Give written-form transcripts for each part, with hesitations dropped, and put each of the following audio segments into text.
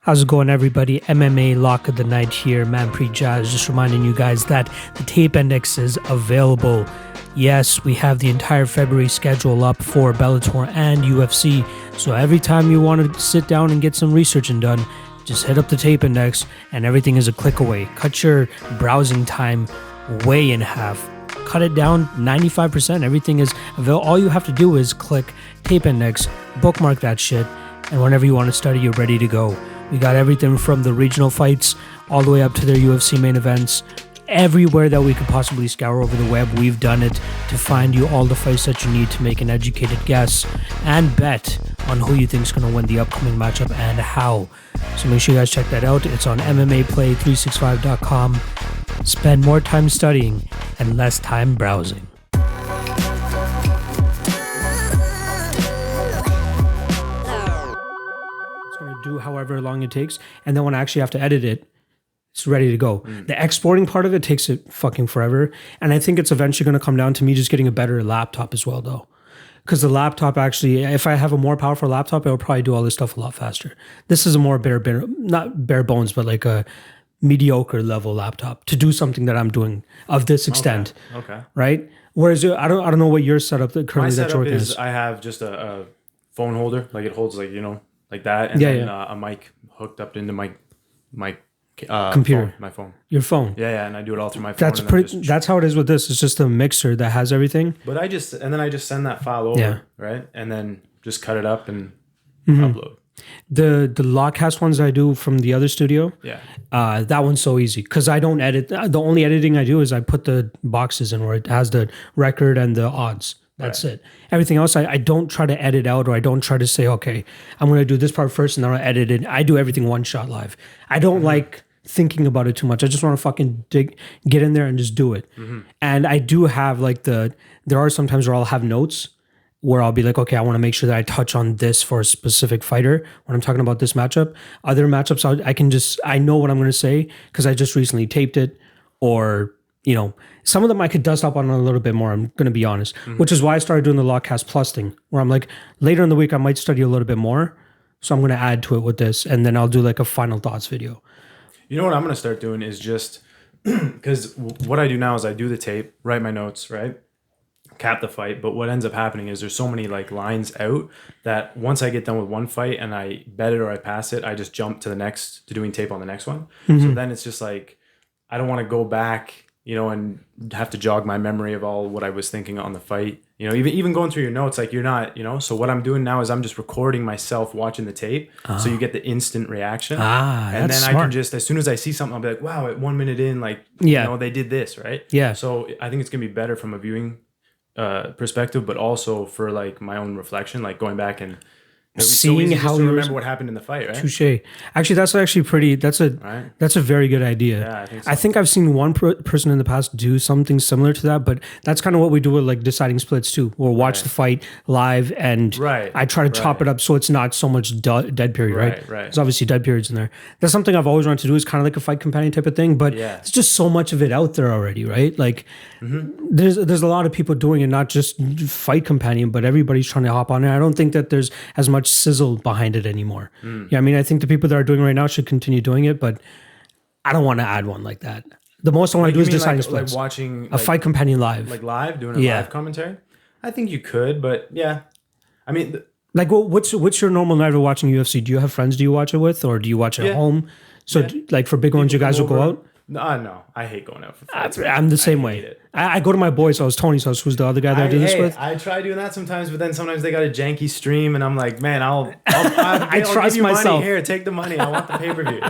How's it going, everybody? MMA Lock of the Night here. Manpreet Jazz just reminding you guys that the tape index is available. Yes, we have the entire February schedule up for Bellator and UFC. So every time you want to sit down and get some researching done, just hit up the tape index and everything is a click away. Cut your browsing time way in half. Cut it down 95%. Everything is available. All you have to do is click tape index, bookmark that shit, and whenever you want to study, you're ready to go. We got everything from the regional fights all the way up to their UFC main events. Everywhere that we could possibly scour over the web, we've done it to find you all the fights that you need to make an educated guess and bet on who you think is going to win the upcoming matchup and how. So make sure you guys check that out. It's on MMAplay365.com. Spend more time studying and less time browsing. Do however long it takes, and then when I actually have to edit it, it's ready to go. The exporting part of it takes it fucking forever, and I think it's eventually going to come down to me just getting a better laptop as well, though, because the laptop actually, if I have a more powerful laptop, it'll probably do all this stuff a lot faster. This is a more not bare bones, but like a mediocre level laptop to do something that I'm doing of this extent. Okay. Right. Whereas I don't know what your setup currently. My setup is I have just a phone holder, like it holds like that, and then a mic hooked up into my computer, phone, my phone. Your phone. Yeah, and I do it all through my phone. That's how it is with this. It's just a mixer that has everything. But I just send that file over, right, and then just cut it up and upload. The Lockcast ones I do from the other studio, that one's so easy because I don't edit. The only editing I do is I put the boxes in where it has the record and the odds. That's it. Everything else, I don't try to edit out, or I don't try to say, okay, I'm going to do this part first and then I'll edit it. I do everything one shot live. I don't like thinking about it too much. I just want to fucking get in there and just do it. And I do have there are some times where I'll have notes where I'll be like, okay, I want to make sure that I touch on this for a specific fighter when I'm talking about this matchup. Other matchups, I know what I'm going to say because I just recently taped it, or some of them I could dust up on a little bit more, I'm going to be honest, which is why I started doing the Lockcast Plus thing, where I'm like, later in the week, I might study a little bit more. So I'm going to add to it with this, and then I'll do like a final thoughts video. You know what I'm going to start doing is just, because what I do now is I do the tape, write my notes, right? Cap the fight. But what ends up happening is there's so many like lines out that once I get done with one fight and I bet it or I pass it, I just jump to doing tape on the next one. So then it's just like, I don't want to go back and have to jog my memory of all what I was thinking on the fight. Even going through your notes, like you're not, so what I'm doing now is I'm just recording myself watching the tape. So you get the instant reaction. And then smart. I can just, as soon as I see something, I'll be like, wow, at 1 minute in, they did this, right? Yeah. So I think it's going to be better from a viewing perspective, but also for like my own reflection, like going back and seeing how you remember what happened in the fight, right? Touche. Actually, that's actually that's a very good idea. Yeah, I think I've seen one person in the past do something similar to that, but that's kind of what we do with like deciding splits too. We'll watch the fight live, and I try to chop it up so it's not so much dead period, right? There's obviously dead periods in there. That's something I've always wanted to do, is kind of like a fight companion type of thing, but there's just so much of it out there already, right? Like there's a lot of people doing it, not just fight companion, but everybody's trying to hop on it. I don't think that there's as much sizzle behind it anymore. Yeah, I mean, I think the people that are doing it right now should continue doing it, but I don't want to add one like that. The most I want to do is deciding splits. Like watching a fight companion live. Like live, doing a live commentary? I think you could, but yeah. I mean... what's your normal night of watching UFC? Do you have friends do you watch it with, or do you watch it at home? So like for big ones, you guys will go out? No, I hate going out for fights. I'm the same way. I go to my boy's house, Tony's house, who's the other guy that I do this with. I try doing that sometimes, but then sometimes they got a janky stream, and I'm like, man, I'll I trust myself. Money. Here, take the money. I want the pay-per-view.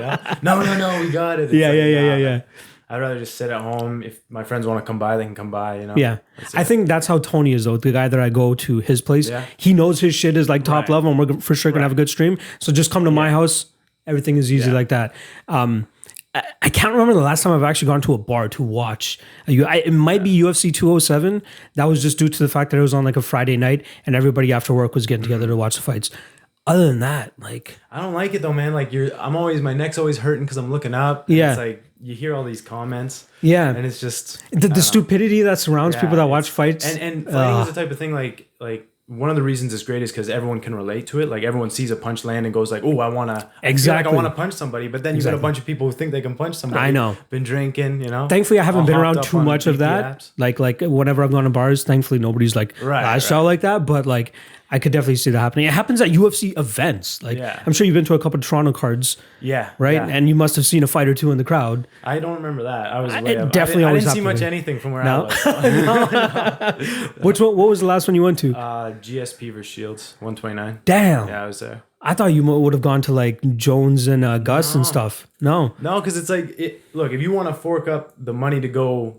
No, we got it. It's yeah. I'd rather just sit at home. If my friends want to come by, they can come by, Yeah. I think that's how Tony is, though. The guy that I go to his place, he knows his shit is like top level, and we're for sure going to have a good stream. So just come to my house. Everything is easy like that. I can't remember the last time I've actually gone to a bar to watch. It might be UFC 207. That was just due to the fact that it was on like a Friday night and everybody after work was getting together to watch the fights. Other than that, like... I don't like it though, man. Like my neck's always hurting because I'm looking up. And it's like, you hear all these comments. Yeah. And it's just... The stupidity that surrounds people that watch fights. And fighting is the type of thing like one of the reasons it's great is because everyone can relate to it. Like everyone sees a punch land and goes like, "Oh, I feel like I want to punch somebody." But then you got a bunch of people who think they can punch somebody. I know. Been drinking, you know. Thankfully, I haven't been around too much of that. Like whenever I've gone to bars, thankfully nobody's like I shot like that. But like I could definitely see that happening. It happens at UFC events. Like I'm sure you've been to a couple of Toronto cards. Yeah. Right. Yeah. And you must have seen a fight or two in the crowd. I don't remember that. I was definitely I didn't see much anything from where I was. No. Which one? What was the last one you went to? GSP versus Shields 129. Damn. Yeah, I was there. I thought you would have gone to like Jones and Gus and stuff. No, because it's like look, if you want to fork up the money to go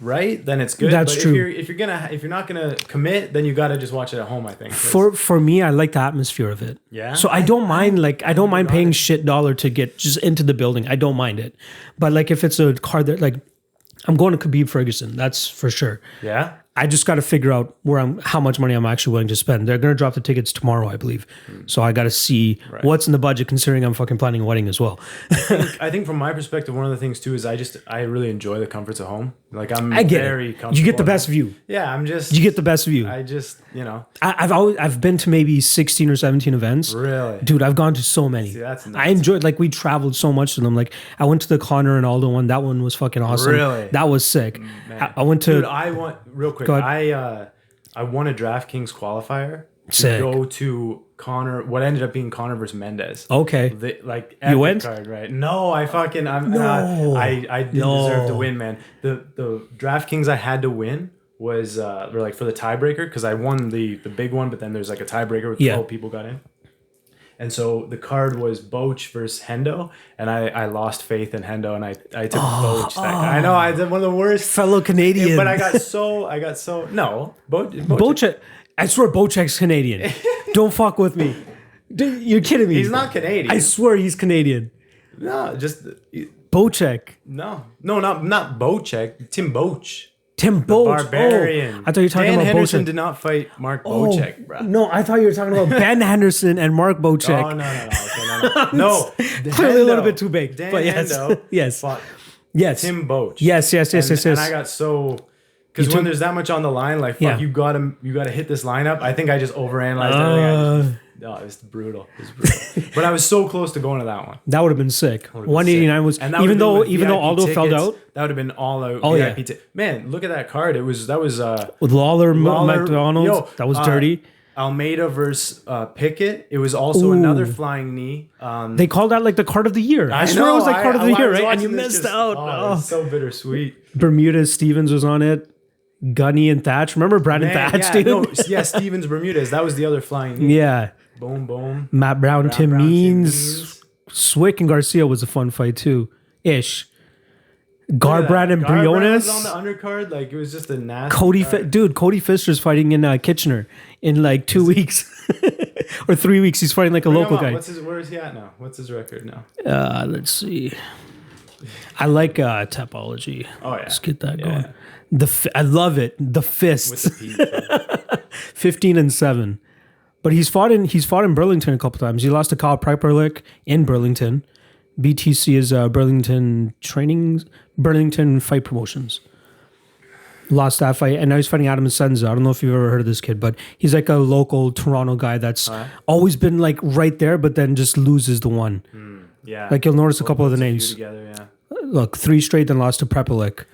right, then it's good. That's true. If you're not gonna commit, then you got to just watch it at home. I think for me, I like the atmosphere of it. Yeah. So I don't mind paying shit dollar to get just into the building. I don't mind it, but like if it's a card that like I'm going to Khabib Ferguson, that's for sure. Yeah. I just got to figure out how much money I'm actually willing to spend. They're going to drop the tickets tomorrow, I believe. So I got to see what's in the budget, considering I'm fucking planning a wedding as well. I think from my perspective, one of the things too is I really enjoy the comforts of home. Like I get very comfortable. You get the best view. Yeah, you get the best view. I just, you know. I've been to maybe 16 or 17 events. Really? Dude, I've gone to so many. See, that's nuts. I enjoyed, like we traveled so much to them. Like I went to the Conor and Aldo one. That one was fucking awesome. Really? That was sick. I went to... Dude, I want... Real quick. I won a DraftKings qualifier to go to Conor. What ended up being Conor versus Mendez. Okay, you went? Card, right? No, I didn't deserve to win, man. The DraftKings I had to win was like for the tiebreaker because I won the big one, but then there's like a tiebreaker with 12 people got in. And so the card was Boach versus Hendo, and I lost faith in Hendo, and I took Boach. I know I did one of the worst fellow Canadian, but I got so no Boach. I swear Bochek's Canadian. Don't fuck with me. Dude, you're kidding me. He's not Canadian. I swear he's Canadian. No, just Bochek. No, not Bochek. Tim Boach. Tim Boach. Barbarian. I thought you were talking Dan about Henderson Bochek. Did not fight Mark Bochek, bro. No, I thought you were talking about Ben Henderson and Mark Bochek. Oh, no. No. Clearly a little bit too big. Dan but yes. Hendo yes. fought yes. Tim Boach. Yes. And I got so... Because when there's that much on the line, like, fuck, you gotta hit this lineup. I think I just overanalyzed everything. It's brutal. But I was so close to going to that one. That would have been sick. 189 was, even though Aldo fell out. That would have been all out. Oh yeah, man, look at that card. That was with Lawler McDonald. That was dirty. Almeida versus Pickett. It was also another flying knee. They called that like the card of the year. I swear it was like card of the year, right? And you missed out. Oh, it was so bittersweet. Bermudez Stevens was on it. Gunny and Thatch. Remember Brandon Thatch, dude? Stevens Bermudez. That was the other flying knee. Yeah. Boom. Matt Brown, Tim Means. Swick and Garcia was a fun fight too. Ish. Garbrandt and Briones. On the undercard, like it was just a nasty. Cody Fister's fighting in Kitchener in like 2 weeks or 3 weeks. He's fighting like a local guy. Where is he at now? What's his record now? Let's see. I like Tapology. Oh yeah, let's get that going. I love it. The fists. With the 15-7. But he's fought in Burlington a couple times. He lost to Kyle Piperlick in Burlington. BTC is Burlington Fight Promotions. Lost that fight, and now he's fighting Adam Senza. I don't know if you've ever heard of this kid, but he's like a local Toronto guy that's always been like right there, but then just loses the one. Yeah, like you'll notice a couple of the names. Together, yeah. Look, 3 straight, then lost to Piperlick.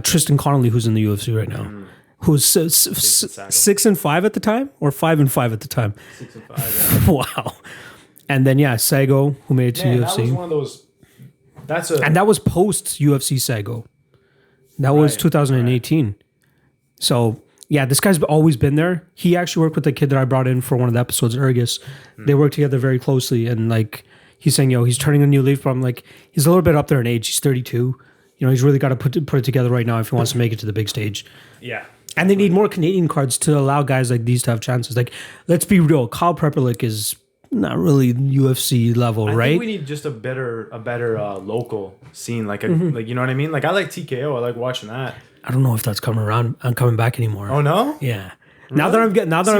Tristan Connolly, who's in the UFC right now, who's 6-5 at the time, or 5-5 at the time. 6-5. Yeah. Wow. And then Sago, who made it to UFC. That was one of those. And that was post UFC Sago. That was 2018. Right. So this guy's always been there. He actually worked with the kid that I brought in for one of the episodes, Ergus. They worked together very closely, and like he's saying, he's turning a new leaf. But I'm like, he's a little bit up there in age. He's 32. He's really got to put it together right now if he wants to make it to the big stage. Yeah. And they need more Canadian cards to allow guys like these to have chances. Like, let's be real. Kyle Piperlick is not really UFC level, right? I think we need just a better local scene. Like, like, you know what I mean? Like, I like TKO. I like watching that. I don't know if that's coming back anymore. Oh, no? Yeah. Now that I'm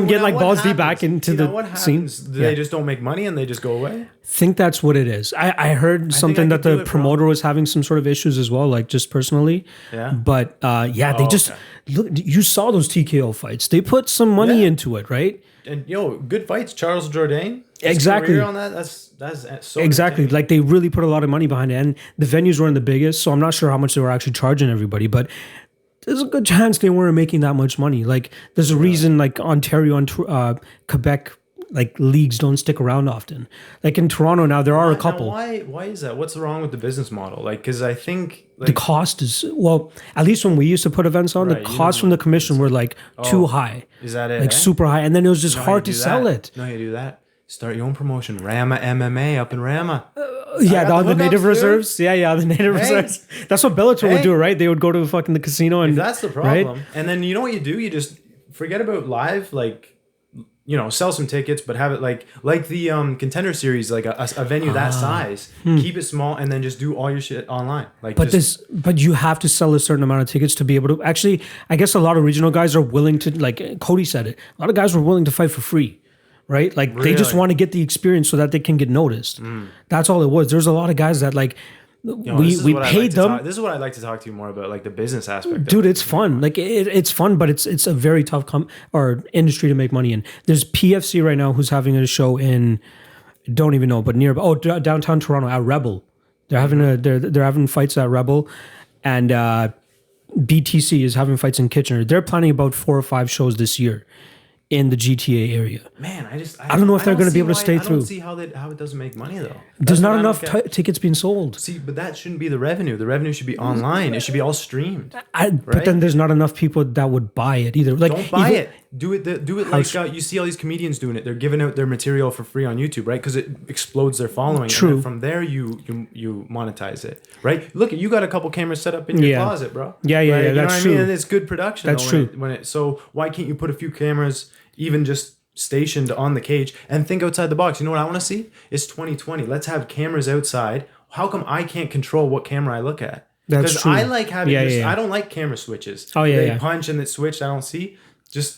getting like balls deep back into the scene. They just don't make money and they just go away. Think that's what it is. I heard something that the promoter was having some sort of issues as well, like just personally. Yeah. But look. You saw those TKO fights. They put some money into it, right? And good fights. Charles Jourdain. Exactly. On that. That's so exactly. Like they really put a lot of money behind it, and the venues weren't the biggest, so I'm not sure how much they were actually charging everybody, but there's a good chance they weren't making that much money. Like there's a reason like Ontario and Quebec like leagues don't stick around often. Like in Toronto now there are a couple. Why is that? What's wrong with the business model? Like because I think the cost is at least when we used to put events on, the cost from the commission were like too high. Is that it? Like super high, and then it was just hard to sell it. No, you do that. Start your own promotion. Rama MMA up in Rama. The native reserves. Yeah, the native reserves. That's what Bellator would do, right? They would go to fucking the casino and that's the problem. Right? And then you know what you do? You just forget about live, like sell some tickets, but have it like the Contender Series, like a venue that size. Keep it small and then just do all your shit online. Like, but you have to sell a certain amount of tickets to be able to actually. I guess a lot of regional guys are willing to, like Cody said it. A lot of guys were willing to fight for free. Right? Like they just want to get the experience so that they can get noticed. That's all it was. There's a lot of guys that like we paid them. This is what I'd like to talk to you more about, like the business aspect. Dude, it's fun. Like it's fun, but it's a very tough industry to make money in. There's PFC right now who's having a show in don't even know, but near downtown Toronto at Rebel. They're having they're having fights at Rebel, and BTC is having fights in Kitchener. They're planning about 4 or 5 shows this year in the GTA area. Man, I don't know if they're going to be able to stay through. I don't see how it doesn't make money though. There's not enough tickets being sold. See, but that shouldn't be the revenue. The revenue should be online. It should be all streamed. But then there's not enough people that would buy it either. Like, don't buy it. Do it like you see all these comedians doing it. They're giving out their material for free on YouTube, right? Because it explodes their following. True. And from there, you monetize it, right? Look, you got a couple cameras set up in your closet, bro. Yeah. Right? That's you know what true. I mean? And it's good production. That's true. So why can't you put a few cameras, even just stationed on the cage, and think outside the box? You know what I want to see? It's 2020. Let's have cameras outside. How come I can't control what camera I look at? That's true. I like having. I don't like camera switches. They punch and it switched. I don't see.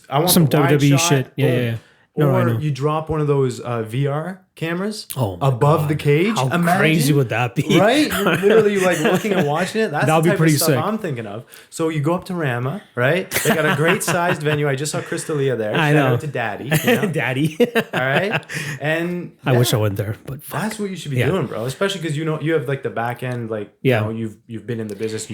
I want some the wide WWE shot. shit. Yeah. Or you drop one of those VR cameras above the cage. How crazy would that be? Right? You're literally like looking and watching it. That's the type pretty of stuff sick. I'm thinking of. So you go up to Rama, right? They got a great sized venue. I just saw Crystalia there. I Shout know. out to Daddy. You know? Daddy. All right. And I wish I went there, but fuck. That's what you should be doing, bro. Especially because you have like the back end, like you've been in the business.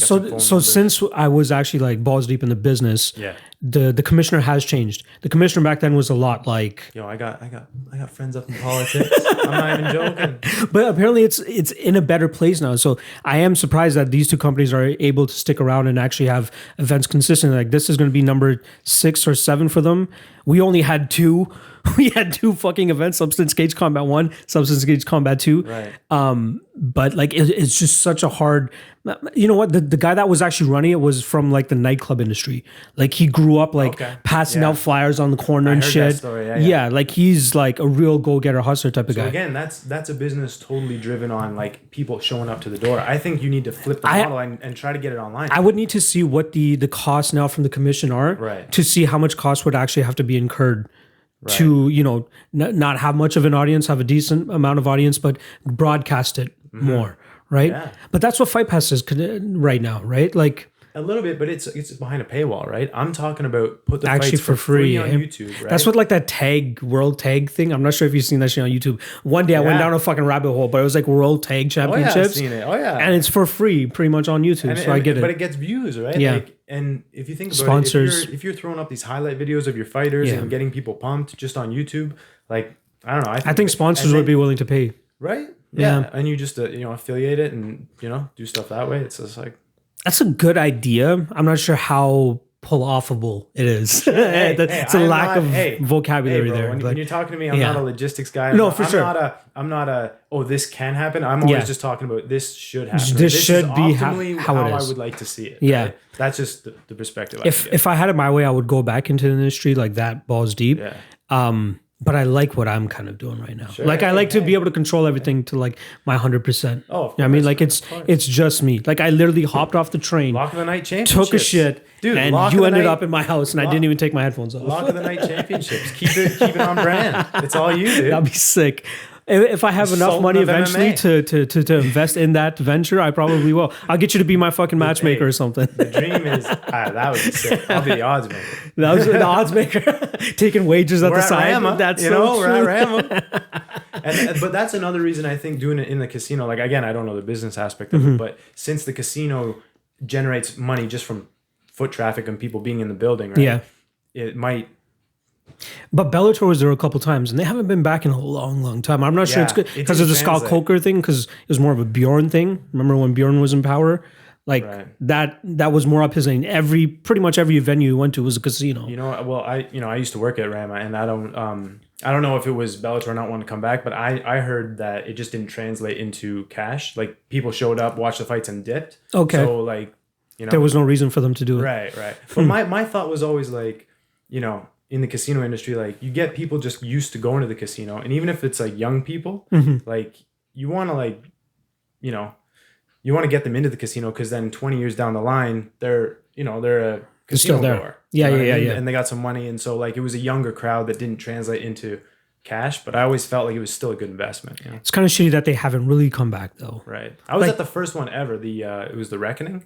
So since I was actually like balls deep in the business, the commissioner has changed. The commissioner back then was a lot like, I got friends up in politics. I'm not even joking. But apparently it's in a better place now. So I am surprised that these two companies are able to stick around and actually have events consistently. Like this is going to be number 6 or 7 for them. We only had 2. We had 2 fucking events: Substance Cage Combat 1, Substance Cage Combat 2. Right. But like it's just such a hard. You know what? The guy that was actually running it was from like the nightclub industry. Like he grew up like passing out flyers on the corner and shit. That story. Yeah, like he's like a real go-getter hustler type of guy. Again, that's a business totally driven on like people showing up to the door. I think you need to flip the model and try to get it online. I would need to see what the costs now from the commission are to see how much cost would actually have to be incurred. Right. To not have much of an audience, have a decent amount of audience, but broadcast it more, right? Yeah. But that's what Fight Pass is right now, right? Like a little bit, but it's behind a paywall, right? I'm talking about put the actually fights for free on YouTube, right? That's what like that world tag thing. I'm not sure if you've seen that shit on YouTube. One day I went down a fucking rabbit hole, but it was like world tag championships. I've seen it. And it's for free pretty much on YouTube. So I get it. But it gets views, right? Yeah. Like, and if you think about sponsors, if you're throwing up these highlight videos of your fighters and getting people pumped just on YouTube, like I don't know. I think sponsors would be willing to pay. Right? Yeah. And you just affiliate it and do stuff that way. It's just like that's a good idea. I'm not sure how pull-offable it is. It's a lack of vocabulary bro, there. When you're talking to me, I'm not a logistics guy. I'm not a this can happen. I'm always just talking about this should happen. This should be how it is. I would like to see it. Yeah. Right? That's just the perspective. If I had it my way, I would go back into the industry like that, balls deep. Yeah. But I like what I'm kind of doing right now. Sure. Like I like to be able to control everything to like my 100%. Oh, of You know what I mean, course, like of course. it's just me. Like I literally hopped off the train, Lock of the Night Championships. took a shit, Dude, and Lock of you the ended Night- up in my house, and I didn't even take my headphones off. Lock of the Night Championships. Keep it on brand. It's all you, dude. That'd be sick. If I have enough Sultan money of eventually MMA. to invest in that venture, I probably will. I'll get you to be my fucking matchmaker or something. The dream is that would be sick. I'll be the odds maker. That was the odds maker taking wages at We're the at side. Rama, That's you so know, we're true. at Rama. But that's another reason I think doing it in the casino. Like again, I don't know the business aspect of it, but since the casino generates money just from foot traffic and people being in the building, right? Yeah. It might. But Bellator was there a couple times, and they haven't been back in a long, long time. I'm not sure Yeah, it's good it because of the didn't Scott translate. Coker thing, because it was more of a Bjorn thing. Remember when Bjorn was in power? Like Right. that was more up his lane. Pretty much every venue you went to was a casino. You know, well, I used to work at Rama, and I don't know if it was Bellator not wanting to come back, but I heard that it just didn't translate into cash. Like people showed up, watched the fights, and dipped. Okay. So like, you know, There was no reason for them to do it. right. But my thought was always like, you know, in the casino industry, like you get people just used to going to the casino, and even if it's like young people, like you want to like, you know, you want to get them into the casino because then 20 years down the line, they're a casino still there. goer. Yeah, You know what yeah, I mean? yeah. And they got some money, and so like it was a younger crowd that didn't translate into cash, but I always felt like it was still a good investment. You know? It's kind of shitty that they haven't really come back though. Right. I was Like- at the first one ever. It was the Reckoning.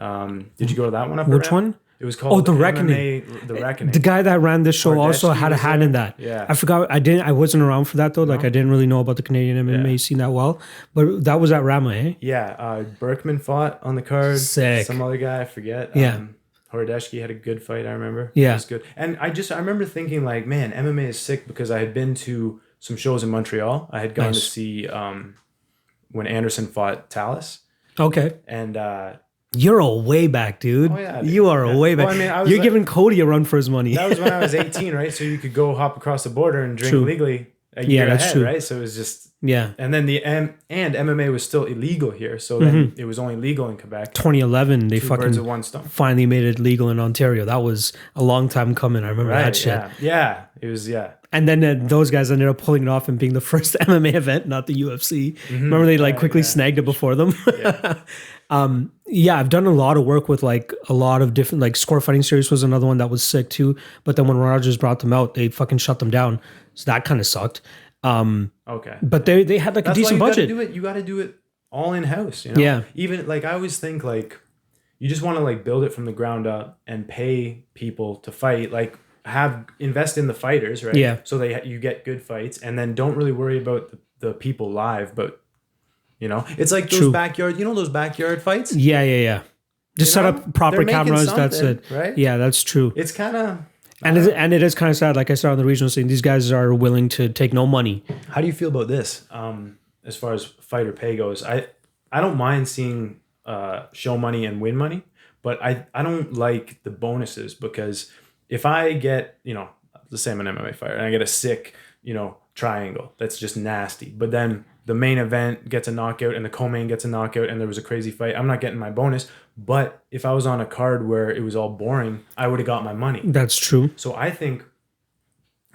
Did you go to that one? Which one? It was called The Reckoning. MMA, the Reckoning. The guy that ran this show Or also Deshki had a was hand there. in that. Yeah. I forgot. I wasn't around for that though. Like I didn't really know about the Canadian MMA scene that well. But that was at Rama, eh? Yeah, Berkman fought on the card. Sick. Some other guy, I forget. Yeah. Horodeshki had a good fight, I remember. Yeah. It was good. And I remember thinking like, man, MMA is sick because I had been to some shows in Montreal. I had gone to Nice. see when Anderson fought Tallis. Okay. And You're a way back, dude. Oh, yeah, dude. You are a way back. Well, I mean, I was You're like- giving Cody a run for his money. that was when I was 18, right? So you could go hop across the border and drink True. legally a year that's ahead, true. right? So it was just, Yeah. and then and MMA was still illegal here. So then it was only legal in Quebec. 2011, they Two birds fucking of one stone. finally made it legal in Ontario. That was a long time coming. I remember that shit. Yeah. It was, yeah. And then those guys ended up pulling it off and being the first MMA event, not the UFC. Remember they like quickly snagged it before them. Yeah, I've done a lot of work with like a lot of different like Score Fighting Series was another one that was sick too. But then when Rogers brought them out, they fucking shut them down. So that kind of sucked. Okay. But they had like That's a decent why you budget. gotta do it. You got to do it all in house. You know? Yeah. Even like I always think like you just want to like build it from the ground up and pay people to fight. Like invest in the fighters, right? Yeah. So you get good fights, and then don't really worry about the people live. But you know, it's like those True. backyard. You know those backyard fights. Yeah. Just set know? up proper They're making cameras. That's something, it. right? Yeah, that's true. It's kind of. And it is kind of sad. Like I said on the regional scene, these guys are willing to take no money. How do you feel about this? As far as fighter pay goes, I don't mind seeing show money and win money, but I don't like the bonuses because if I get, you know, let's say I'm an MMA fighter and I get a sick, you know, triangle that's just nasty, but then the main event gets a knockout and the co-main gets a knockout and there was a crazy fight, I'm not getting my bonus. But if I was on a card where it was all boring, I would have got my money. That's true. So I think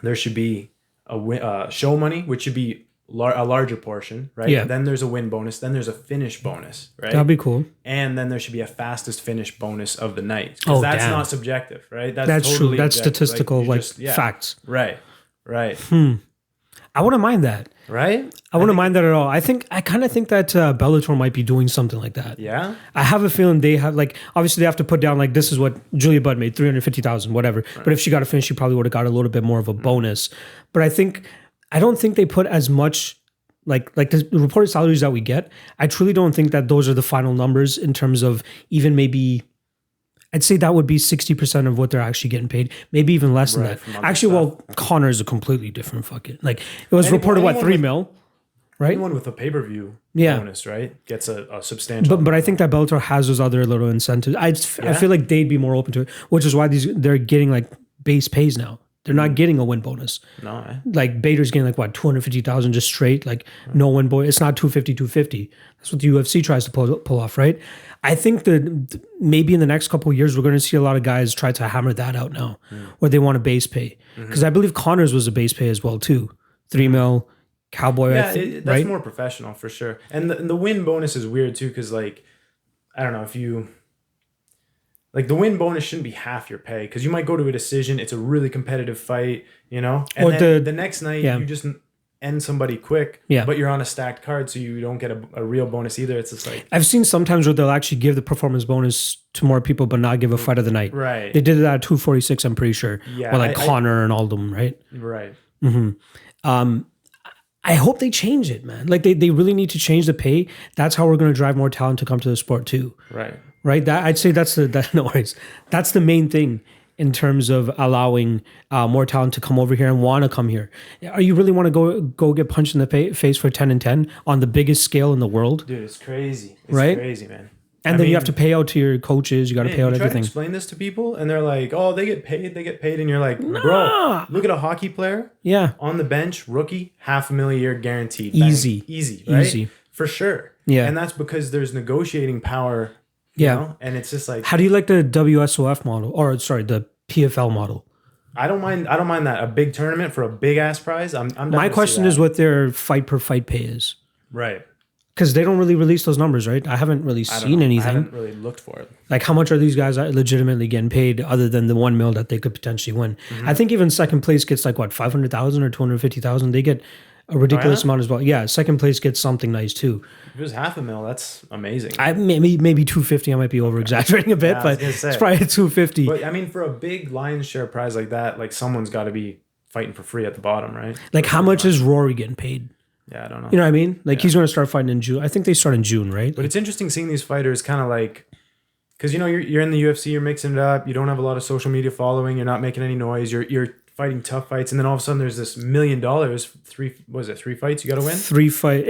there should be a show money, which should be a larger portion, right? Yeah. Then there's a win bonus. Then there's a finish bonus, right? That'd be cool. And then there should be a fastest finish bonus of the night. Because that's damn. not subjective, right? That's totally true. That's objective. statistical, you like just- yeah. facts. Right. I wouldn't mind that. Right? I wouldn't mind that at all. I kind of think that Bellator might be doing something like that. Yeah. I have a feeling they have like obviously they have to put down like this is what Julia Budd made 350,000 whatever. Right. But if she got a finish, she probably would have got a little bit more of a bonus. But I don't think they put as much like the reported salaries that we get. I truly don't think that those are the final numbers in terms of even maybe. I'd say that would be 60% of what they're actually getting paid. Maybe even less than that. Actually, well, Connor is a completely different fucking like it was reported what 3 mil, right? Anyone with a pay-per-view bonus, right, gets a substantial. But I think that Bellator has those other little incentives. I feel like they'd be more open to it, which is why they're getting like base pays now. They're not getting a win bonus. No, Like Bader's getting like what 250,000 just straight, like no win bonus. It's not 250. That's what the UFC tries to pull off, right? I think that maybe in the next couple of years we're going to see a lot of guys try to hammer that out now, where they want a base pay, because I believe Connor's was a base pay as well too, 3 mil. Cowboy, yeah, that's right? More professional for sure. And the win bonus is weird too, because like I don't know if you. Like the win bonus shouldn't be half your pay, because you might go to a decision. It's a really competitive fight, you know, and or then the next night you just end somebody quick. Yeah. But you're on a stacked card, so you don't get a real bonus either. It's just like I've seen sometimes where they'll actually give the performance bonus to more people, but not give a fight of the night. Right. They did that at 246. I'm pretty sure. Yeah. Or like Connor and all of them, right? Right. I hope they change it, man. Like they really need to change the pay. That's how we're going to drive more talent to come to the sport too. Right. Right. That I'd say that's no worries. That's the main thing in terms of allowing more talent to come over here and want to come here. Are you really want to go get punched in the face for 10-10 on the biggest scale in the world? Dude, it's crazy. It's right? crazy, man. And then you have to pay out to your coaches. You got to pay out everything. To explain this to people, and they're like, "Oh, they get paid, and you're like, "Bro, look at a hockey player. Yeah, on the bench, rookie, $500,000 a year guaranteed. Easy, right? Easy for sure. Yeah, and that's because there's negotiating power. You know? And it's just like, how do you like the WSOF model, or sorry, the PFL model? I don't mind that. A big tournament for a big ass prize. I'm down My to question see that. is what their fight per fight pay is. Right. Because they don't really release those numbers, right? I haven't really seen anything. I haven't really looked for it. Like, how much are these guys legitimately getting paid other than the 1 mil that they could potentially win? I think even second place gets like, what, 500,000 or 250,000? They get a ridiculous amount as well. Yeah, second place gets something nice too. If it was $500,000, that's amazing. Maybe 250. I might be over exaggerating a bit, but it's probably 250. But I mean, for a big lion's share prize like that, like someone's got to be fighting for free at the bottom, right? Like, how much is Rory getting paid? Yeah, I don't know. You know what I mean? Like, he's going to start fighting in June. I think they start in June, right? But it's interesting seeing these fighters kind of like, because, you know, you're in the UFC, you're mixing it up, you don't have a lot of social media following, you're not making any noise, you're fighting tough fights, and then all of a sudden there's this $1 million, three fights you got to win? 3 fight,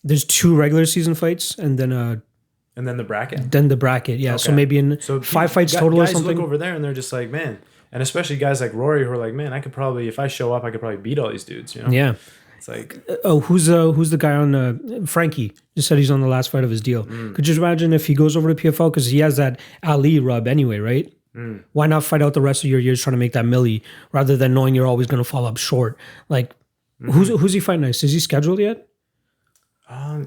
there's 2 regular season fights, and then the bracket? Then the bracket, yeah. Okay. So maybe in 5 fights total or something? Guys look over there and they're just like, man, and especially guys like Rory who are like, man, I could probably, if I show up, I could probably beat all these dudes, you know? Yeah. It's like, who's the guy on Frankie? Just said he's on the last fight of his deal. Could you imagine if he goes over to PFL, because he has that Ali rub anyway, right? Why not fight out the rest of your years trying to make that milli rather than knowing you're always going to fall up short? Like, who's he fighting next? Is he scheduled yet?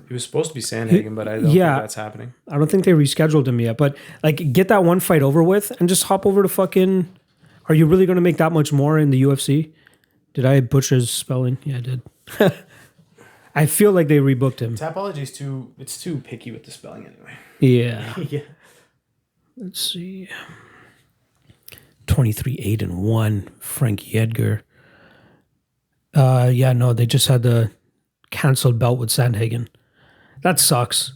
He was supposed to be Sandhagen, but I don't think that's happening. I don't think they rescheduled him yet. But like, get that one fight over with and just hop over to fucking. Are you really going to make that much more in the UFC? Did I butcher his spelling? Yeah, I did. I feel like they rebooked him. Tapology is too picky with the spelling anyway. Yeah. Yeah. Let's see. 23-8-1, Frankie Edgar. Yeah, no, they just had the canceled belt with Sandhagen. That sucks.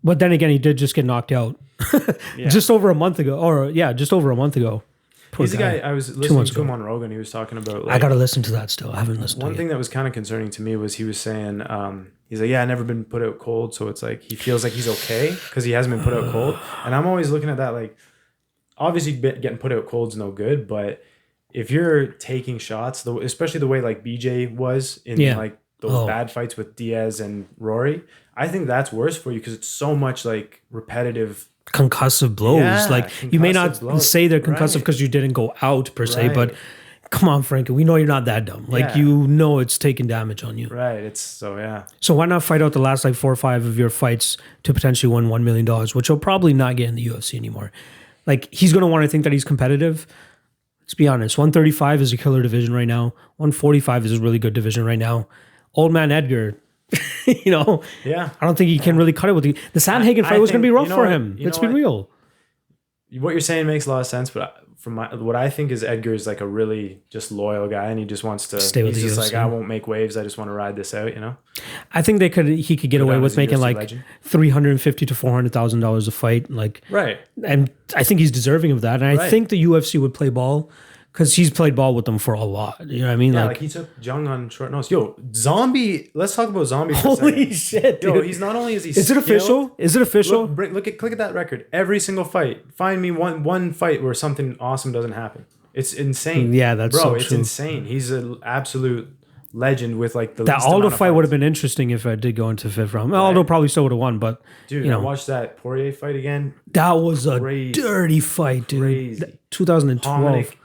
But then again, he did just get knocked out just over a month ago. He's the guy I was listening to him on Rogan. He was talking about. Like, I got to listen to that still. I haven't listened to it. One thing that was kind of concerning to me was he was saying, he's like, yeah, I've never been put out cold. So it's like he feels like he's okay because he hasn't been put out cold. And I'm always looking at that like, obviously getting put out cold is no good. But if you're taking shots, especially the way like BJ was in like those bad fights with Diaz and Rory, I think that's worse for you because it's so much like repetitive concussive blows. You may not say they're concussive because you didn't go out per se, but come on, Frankie, we know you're not that dumb. Like, you know it's taking damage on you. Right. It's so So why not fight out the last like 4 or 5 of your fights to potentially win $1 million, which he'll probably not get in the UFC anymore. Like, he's going to want to think that he's competitive. Let's be honest. 135 is a killer division right now. 145 is a really good division right now. Old man Edgar, you know, I don't think he can really cut it with the Sandhagen fight was going to be rough for him. Let's be real. What you're saying makes a lot of sense, but from what I think is Edgar is like a really just loyal guy, and he just wants to stay with the UFC. He's just like, I won't make waves. I just want to ride this out, you know. I think he could get away with making like $350,000 to $400,000 a fight, like and I think he's deserving of that. And I think the UFC would play ball. Because he's played ball with them for a lot. You know what I mean? Yeah, like he took Jung on short notice. Yo, Zombie. Let's talk about Zombie for Holy shit, dude. Yo, he's not only is he Is it official? Is it official? Click at that record. Every single fight. Find me one fight where something awesome doesn't happen. It's insane. Yeah, that's bro. so It's true. insane. He's an absolute legend with like the That least Aldo amount of fight would have fights. been interesting if I did go into fifth round. Aldo probably still would have won, but Dude, you I know, watched that Poirier fight again. that was a Crazy. dirty fight, dude. Crazy. 2012. Hominick,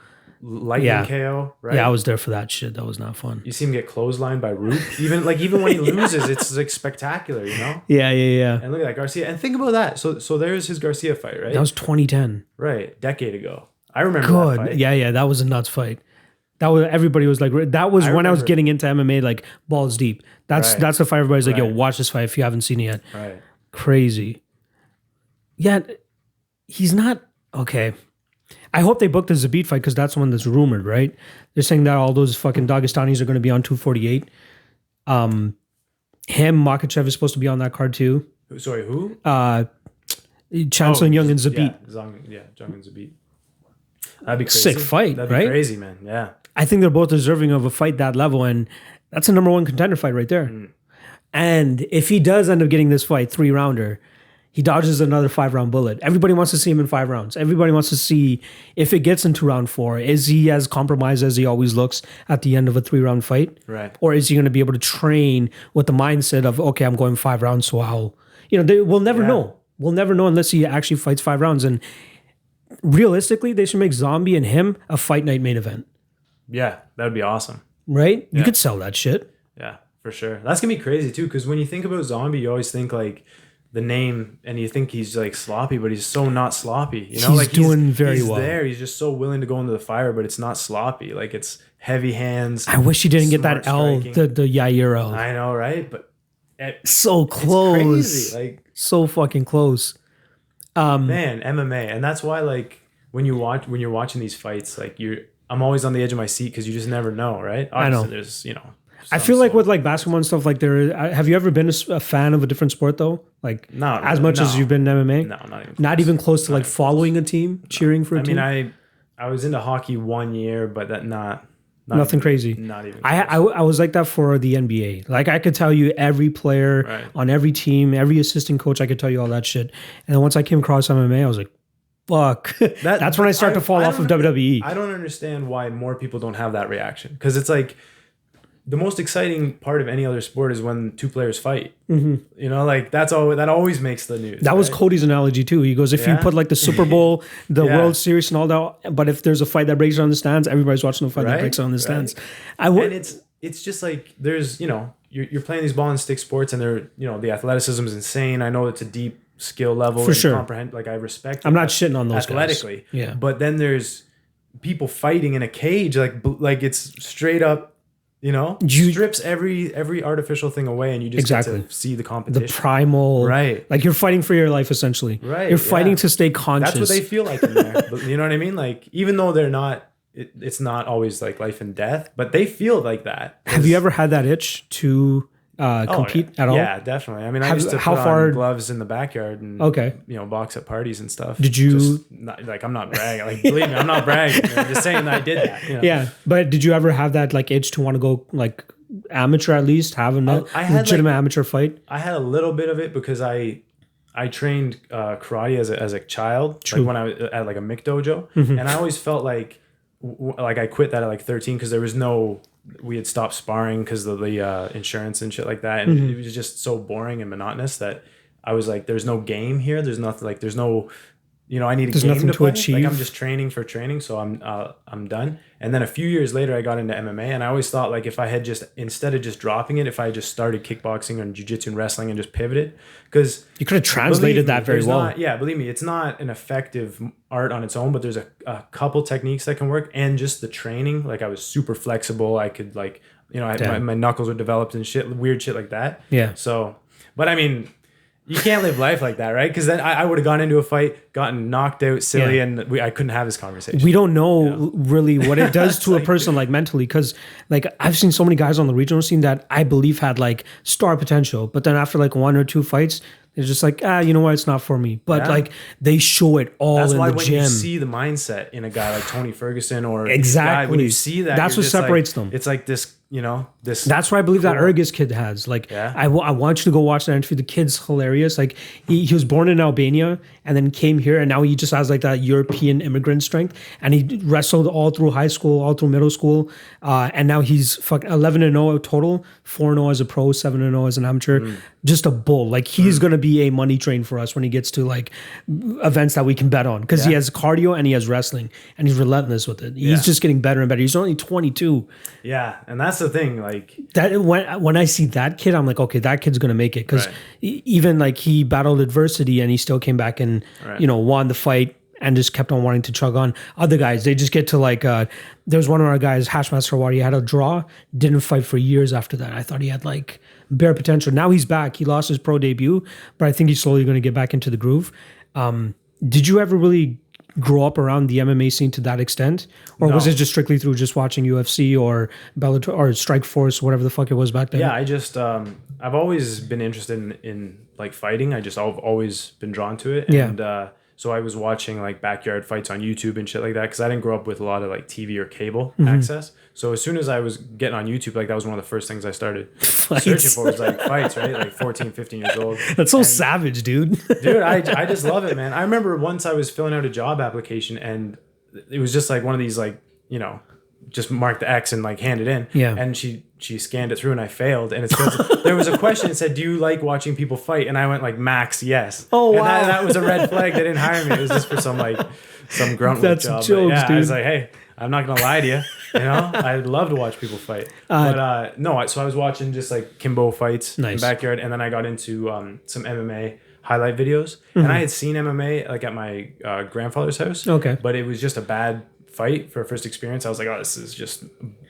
lightning Yeah. KO, right? Yeah, I was there for that shit. That was not fun. You see him get clotheslined by Root. Even when he loses, it's like spectacular, you know? Yeah. And look at that Garcia. And think about that. So there's his Garcia fight, right? That was 2010. Right. Decade ago. I remember Good. that fight. Yeah. That was a nuts fight. That was everybody was like that was when I was remember. getting into MMA like balls deep. That's Right. the fight everybody's like, yo, Right. watch this fight if you haven't seen it yet. Right. Crazy. Yeah, he's not okay. I hope they book the Zabit fight because that's the one that's rumored, right? They're saying that all those fucking Dagestanis are going to be on 248. Makachev is supposed to be on that card too. Sorry, who? Chancellor Young and Zabit. Jung and Zabit. That'd be crazy. Sick fight, That'd be right? crazy, man. Yeah. I think they're both deserving of a fight that level, and that's a number one contender fight right there. And if he does end up getting this fight 3-rounder, he dodges another 5-round bullet. Everybody wants to see him in 5 rounds. Everybody wants to see if it gets into round 4. Is he as compromised as he always looks at the end of a 3-round fight? Right. Or is he going to be able to train with the mindset of, okay, I'm going 5 rounds, so I'll, we'll never know. We'll never know unless he actually fights 5 rounds. And realistically, they should make Zombie and him a fight night main event. Yeah, that would be awesome. Right? You could sell that shit. Yeah, for sure. That's gonna be crazy too, because when you think about Zombie, you always think like the name, and you think he's like sloppy, but he's so not sloppy. You know, He's like doing very well. There, he's just so willing to go into the fire, but it's not sloppy. Like it's heavy hands. I wish he didn't get that smart L, striking. the Yair L. I know, right? But So close. crazy. Like so fucking close. man, MMA, and that's why like when you're watching these fights, like I'm always on the edge of my seat because you just never know, right? Obviously, know. There's I feel like with like basketball and stuff, like have you ever been a fan of a different sport though? Like Not as really, much as no. you've been in MMA? no, not even. Not even close to like following a team, cheering for a team? I mean, I was into hockey 1 year, but that not Nothing even, crazy. Not even. I was like that for the NBA. Like I could tell you every player Right. on every team, every assistant coach, I could tell you all that shit. And then once I came across MMA, I was like, fuck. That's when I start to fall off of WWE. I don't understand why more people don't have that reaction, because it's like the most exciting part of any other sport is when 2 players fight. You know, like that always makes the news. That was right? Cody's analogy too. He goes, if you Yeah? put like the Super Bowl, the Yeah. World Series and all that, but if there's a fight that breaks down the stands, everybody's watching the fight that Right? breaks down the Right. stands. And it's just like there's you're playing these ball and stick sports, and they're the athleticism is insane. I know it's a deep skill level For and sure. comprehend, like I respect it I'm not shitting on those guys. athletically. Yeah. But then there's people fighting in a cage, like it's straight up, strips every artificial thing away, and you just Exactly. get to see the The competition. primal, Right. Like you're fighting for your life essentially. Right, You're fighting yeah. to stay conscious. That's what they feel like in there. But you know what I mean? Like even though they're not, it's not always like life and death, but they feel like that. Have you ever had that itch to compete at all? Yeah, definitely. I mean, I used to how put far- on gloves in the backyard and Okay. box at parties and stuff. Did you- Just I'm not bragging. Like believe me, I'm not bragging. I'm just saying that I did that. Yeah, but did you ever have that like itch to want to go like amateur at least, have a I had, legitimate amateur fight? I had a little bit of it because I trained karate as a child, like when I was at like a Mick dojo, Mm-hmm. and I always felt like I quit that at like 13 because there was we had stopped sparring because of the insurance and shit like that, and Mm-hmm. it was just so boring and monotonous that I was like, there's no game here. There's nothing, like there's no, I need a There's game nothing to play. achieve. Like I'm just training for training, so I'm done. And then a few years later, I got into MMA, and I always thought like if I had just, instead of just dropping it, if I just started kickboxing and jiu-jitsu and wrestling and just pivoted, because You could have translated that very well. believe me, it's not an effective art on its own, but there's a couple techniques that can work, and just the training. Like I was super flexible. I could like, my knuckles were developed and shit, weird shit like that. Yeah. So, but I mean, you can't live life like that, right? Because then I would have gone into a fight, gotten knocked out silly, Yeah. and I couldn't have this conversation. We don't know really what it does to a person like mentally, because like I've seen so many guys on the regional scene that I believe had like star potential, but then after like 1 or 2 fights, It's just like, you know what? It's not for me. But like they show it all That's in why the when gym. you see the mindset in a guy like Tony Ferguson or Exactly. when you see that, that's what separates them. It's like this, this. That's why I believe that Urgus kid has. Like, I want you to go watch that interview. The kid's hilarious. Like, he was born in Albania and then came here, and now he just has like that European immigrant strength. And he wrestled all through high school, all through middle school, and now he's 11-0 total, 4-0 as a pro, 7-0 as an amateur. Just a bull. Like, he's gonna be a money train for us when he gets to like events that we can bet on, because he has cardio and he has wrestling, and he's relentless with it. He's just getting better and better. He's only 22. Yeah, and that's the thing. Like that, when I see that kid, I'm like, okay, that kid's gonna make it, because even like he battled adversity and he still came back and won the fight and just kept on wanting to chug on. Other guys, they just get to like, there's one of our guys, Hashmaster Wadi, had a draw, didn't fight for years after that. I thought he had like bare potential. Now he's back. He lost his pro debut, but I think he's slowly going to get back into the groove. Did you ever really grow up around the MMA scene to that extent? Or was it just strictly through just watching UFC or Bellator or Strike Force, whatever the fuck it was back then? Yeah, I just, I've always been interested in like fighting. I've always been drawn to it. And so I was watching like backyard fights on YouTube and shit like that, because I didn't grow up with a lot of like TV or cable access. So as soon as I was getting on YouTube, like that was one of the first things I started searching for, was like fights, right? Like 14, 15 years old. That's so savage, dude. Dude, I just love it, man. I remember once I was filling out a job application and it was just like one of these like, just mark the X and like hand it in. Yeah. And she scanned it through and I failed. And it's because there was a question that said, do you like watching people fight? And I went like, max, yes. Oh, wow. And that was a red flag. They didn't hire me. It was just for some grunt work job. That's jokes, dude. I was like, hey, I'm not going to lie to you. I love to watch people fight. But no, so I was watching just like Kimbo fights in the backyard. And then I got into some MMA highlight videos. And I had seen MMA like at my grandfather's house. Okay. But it was just a bad fight for a first experience. I was like, oh, this is just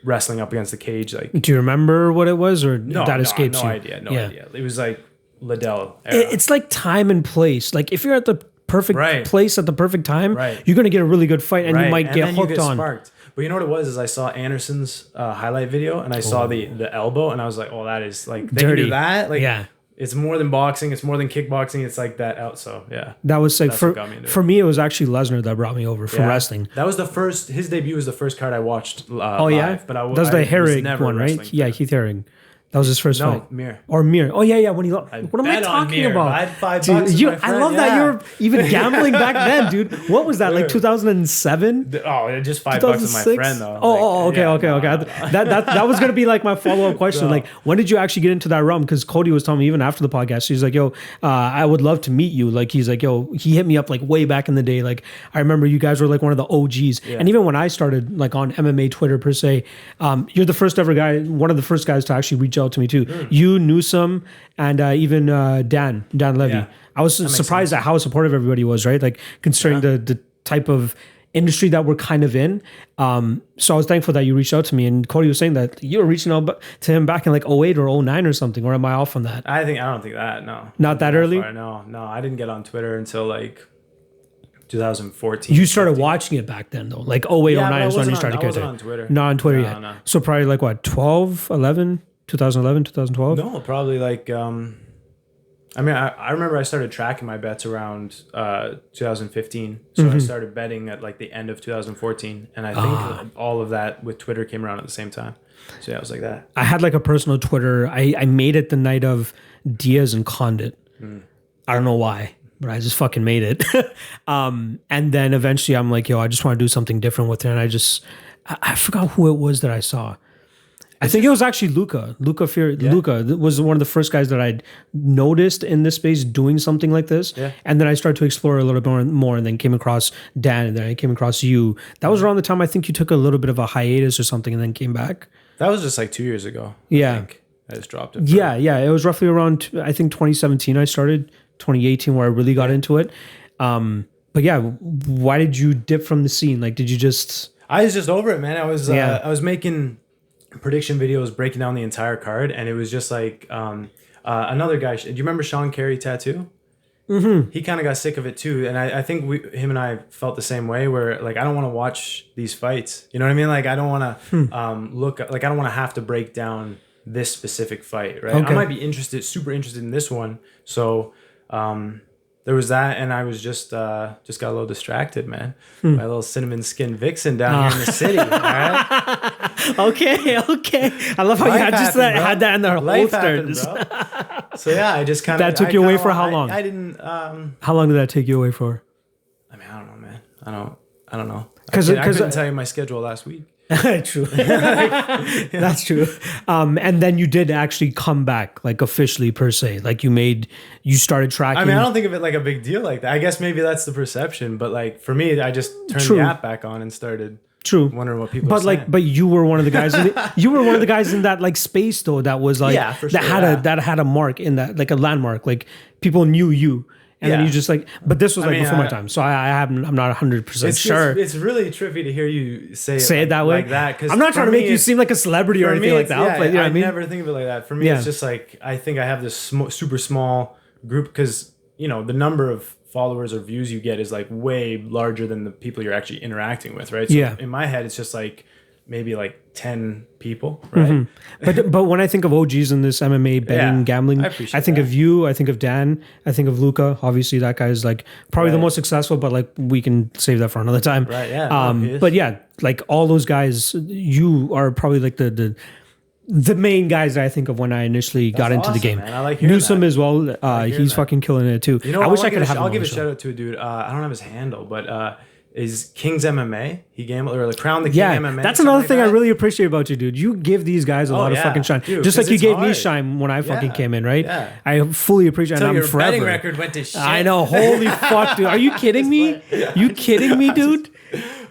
wrestling up against the cage. Like, do you remember what it was, or no escapes you? No idea. It was like Liddell era. It's like time and place. Like if you're at the perfect place at the perfect time, you're gonna get a really good fight, and you might get hooked on. Sparked. But you know what it was? Is I saw Anderson's highlight video, and I saw the elbow, and I was like, oh, that is like they dirty. can do that. Like, yeah. It's more than boxing. It's more than kickboxing. It's like that out. So yeah, that was like for me. It was actually Lesnar that brought me over from wrestling. That was the first. His debut was the first card I watched. Oh yeah, live, but that was the Herrig one, right? Wrestling. Yeah, Keith Herrig. That was his first fight. Mir. Or Mir. Oh yeah. When he what am I talking about? I had $5. I love that you were even gambling back then, dude. What was that, like 2007? Oh, just $5 with my friend though. Okay. That was gonna be like my follow up question. Like, when did you actually get into that realm? Because Cody was telling me even after the podcast, he's like, "Yo, I would love to meet you." Like, he's like, "Yo," he hit me up like way back in the day. Like, I remember you guys were like one of the OGs, and even when I started like on MMA Twitter per se, you're the first ever guy, one of the first guys to actually reach out to me too. You, Newsome, and even Dan Levy. Yeah. I was surprised at how supportive everybody was, right? Like, considering the type of industry that we're kind of in. So I was thankful that you reached out to me, and Cody was saying that you were reaching out to him back in like 08 or 09 or something, or am I off on that? I don't think that, no. Not that early? No, I didn't get on Twitter until like 2014. You started watching it back then though, like 08, 09 is when you started. I wasn't on Twitter. Not on Twitter yet. No. So probably like what, 2011, 2012? No, probably like, I remember I started tracking my bets around 2015. So I started betting at like the end of 2014. And I think all of that with Twitter came around at the same time. So yeah, it was like that. I had like a personal Twitter. I made it the night of Diaz and Condit. I don't know why, but I just fucking made it. And then eventually I'm like, yo, I just want to do something different with it. And I forgot who it was that I saw. I think it was actually Luca. Luca was one of the first guys that I'd noticed in this space doing something like this. Yeah. And then I started to explore a little bit more, and then came across Dan, and then I came across you. That was around the time I think you took a little bit of a hiatus or something and then came back. That was just like 2 years ago. Yeah. I think. I just dropped it. Yeah. It was roughly around, I think 2017 I started, 2018 where I really got into it. But yeah, why did you dip from the scene? Like, did you just... I was just over it, man. I was making prediction videos breaking down the entire card, and it was just like another guy. Do you remember Sean Carey Tattoo? Mm-hmm. He kind of got sick of it too, and I think him and I felt the same way. Where like I don't want to watch these fights. You know what I mean? Like I don't want to look. Like I don't want to have to break down this specific fight. Right? Okay. I might be super interested in this one. So There was that, and I was just got a little distracted, man. My little cinnamon skin vixen down here in the city. All right. Okay. I love how you had that in the holster. So yeah, I just kind of that took you away for how long? I didn't. How long did that take you away for? I mean, I don't know, man. I don't know. Because I couldn't tell you my schedule last week. True. That's true. And then you did actually come back, like officially per se. Like you started tracking. I mean, I don't think of it like a big deal like that. I guess maybe that's the perception, but like for me, I just turned the app back on and started wondering what people. But you were one of the guys. You were one of the guys in that like space though. That was like that had a mark in that, like a landmark. Like people knew you. And then you just like, but this was like before my time, so I'm not 100% sure. It's really trippy to hear you say it that way, like that. Because I'm not trying to make you seem like a celebrity or anything like that. Yeah, but, you know what I mean? Never think of it like that. For me, it's just like I think I have this super small group because the number of followers or views you get is like way larger than the people you're actually interacting with, right? So in my head, it's just like maybe like 10 people, right? But when I think of OGs in this MMA betting gambling, I think of you, I think of Dan, I think of Luca. Obviously, that guy is like probably the most successful, but like we can save that for another time. Right? Yeah. But yeah, like all those guys, you are probably like the main guys that I think of when I initially got into the game. Man. I like hearing Newsom that. as well. He's fucking killing it too. I wish I could have. I'll give a shout out to a dude. I don't have his handle, but. Is King's MMA? He gambled or the Crown the King MMA. That's another thing I really appreciate about you, dude. You give these guys a lot of fucking shine, dude, just like you gave me shine when I fucking came in, right? Yeah. I fully appreciate it. Your forever. betting record went to shit. I know. Holy fuck, dude. Are you kidding me? You kidding me, dude?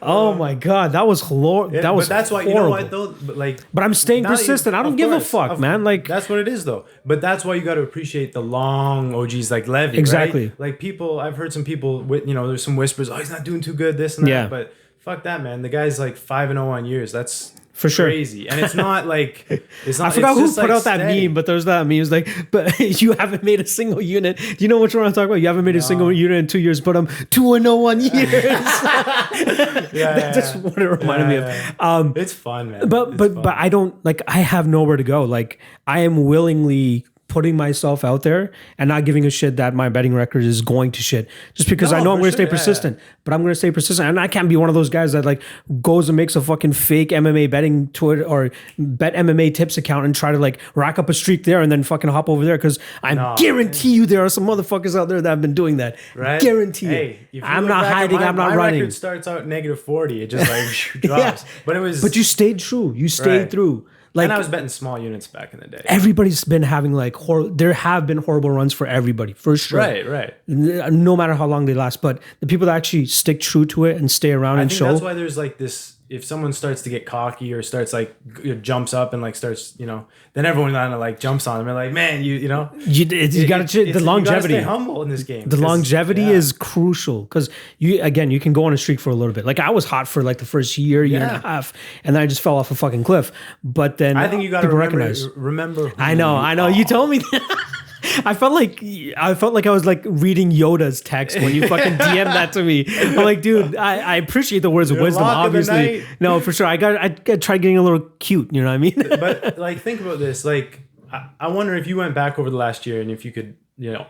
Oh my god, that was that was. But that's why horrible. you know what though. But I'm staying persistent. I don't give a fuck, man. Like that's what it is though. But that's why you got to appreciate the long OGs like Levy. Exactly. Right? Like people, I've heard some people with there's some whispers. Oh, he's not doing too good. This and that. Yeah. But fuck that, man. The guy's like 5-0 on years. That's for sure crazy. And it's not like it's not. I forgot who put out that steady. meme, but there's that meme. It's like, but you haven't made a single unit. Do you know which one I'm talking about? You haven't made a single unit in 2 years, but I'm 2-0 on years. That's what it reminded me of. It's fun, man. But I don't like. I have nowhere to go. Like I am willingly putting myself out there and not giving a shit that my betting record is going to shit just because I know I'm going to stay persistent, but I'm going to stay persistent. And I can't be one of those guys that like goes and makes a fucking fake MMA betting Twitter or bet MMA tips account and try to like rack up a streak there and then fucking hop over there. Cause I guarantee you there are some motherfuckers out there that have been doing that. Right? Guarantee you. I'm not hiding. I'm not my running. My record starts out -40. It just like drops. But you stayed true. You stayed through. Like, and I was betting small units back in the day. Everybody's been having like there have been horrible runs for everybody, for sure. Right. No matter how long they last, but the people that actually stick true to it and stay around and show. That's why there's like this. If someone starts to get cocky or starts like jumps up and like starts, then everyone kind of like jumps on them and like, man, you got to the longevity. You stay humble in this game. The longevity is crucial because you can go on a streak for a little bit. Like I was hot for like the first year and a half, and then I just fell off a fucking cliff. But then I think you got to remember. I know. You told me that. I felt like I was like reading Yoda's text when you fucking DM'd that to me. I'm like, dude, I appreciate the words of wisdom, obviously. No, for sure. I tried getting a little cute, you know what I mean? But like, think about this. Like, I wonder if you went back over the last year and if you could,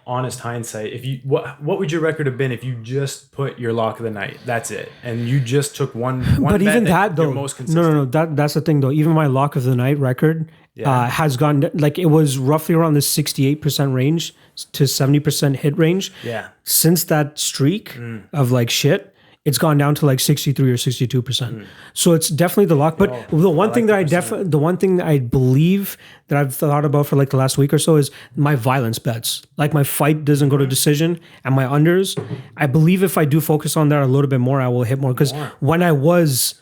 honest hindsight, if you what would your record have been if you just put your lock of the night? That's it, and you just took one. But bet even that though, most consistent. no, that's the thing though. Even my lock of the night record has gone like it was roughly around the 68% range to 70% hit range. Yeah. Since that streak of like shit, it's gone down to like 63 or 62%. So it's definitely the lock. But the one thing the one thing I believe that I've thought about for like the last week or so is my violence bets. Like my fight doesn't go to decision and my unders. I believe if I do focus on that a little bit more, I will hit more. Because when I was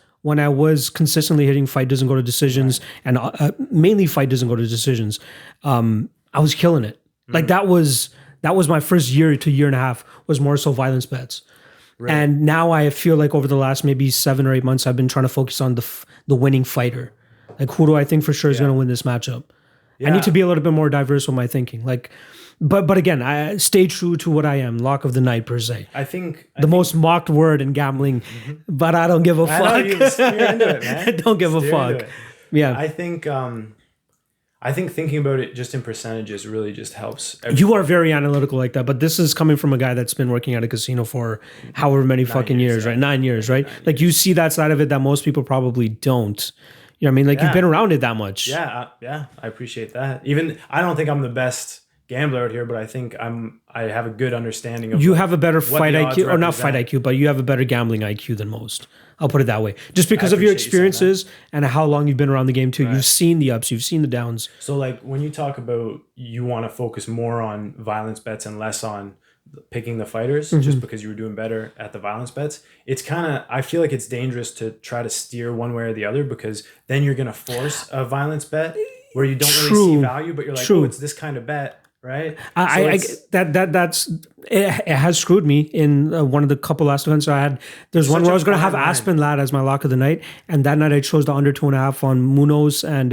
consistently hitting fight doesn't go to decisions and mainly fight doesn't go to decisions, I was killing it. Like that was my first year to year and a half was more so violence bets. Right. And now I feel like over the last maybe 7 or 8 months, I've been trying to focus on the winning fighter. Like, who do I think for sure is going to win this matchup? Yeah. I need to be a little bit more diverse with my thinking. Like, but again, I stay true to what I am, lock of the night per se. I think most mocked word in gambling, but I don't give a fuck. You're into it, man. I don't give a fuck. Yeah, I think I think thinking about it just in percentages really just helps. You are very analytical like that, but this is coming from a guy that's been working at a casino for however many fucking years, right? 9 years, right? Like you see that side of it that most people probably don't. You know what I mean? Like you've been around it that much. Yeah, I appreciate that. Even I don't think I'm the best gambler out here, but I think I have a good understanding of. You have a better fight IQ, or not fight IQ, but you have a better gambling IQ than most. I'll put it that way. Just because of your experiences and how long you've been around the game too. Right. You've seen the ups, you've seen the downs. So like when you talk about you want to focus more on violence bets and less on picking the fighters just because you were doing better at the violence bets, it's kind of, I feel like it's dangerous to try to steer one way or the other, because then you're going to force a violence bet where you don't really see value, but you're like, oh, it's this kind of bet. Right. That's it has screwed me in one of the couple last events I had. There's one where I was going to have Aspen Lad as my lock of the night. And that night I chose the under 2.5 on Munoz and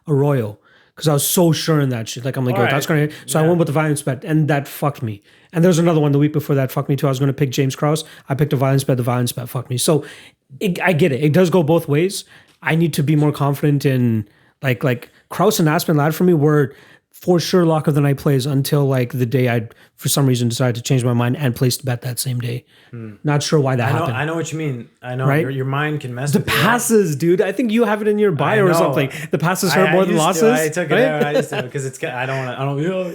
Arroyo. Because I was so sure in that shit. Like, I'm like, that's going to hit. So I went with the violence bet, and that fucked me. And there's another one the week before that fucked me too. I was going to pick James Krause. I picked a violence bet. The violence bet fucked me. So I get it. It does go both ways. I need to be more confident in like Krause and Aspen Lad for me were for sure lock of the night plays until like the day I, for some reason, decided to change my mind and placed a bet that same day. Not sure why that happened. I know what you mean. I know, right? Your mind can mess with you. The passes, dude. I think you have it in your bio or something. The passes hurt more than losses. I took it out. I just did it because it's. I don't. You know.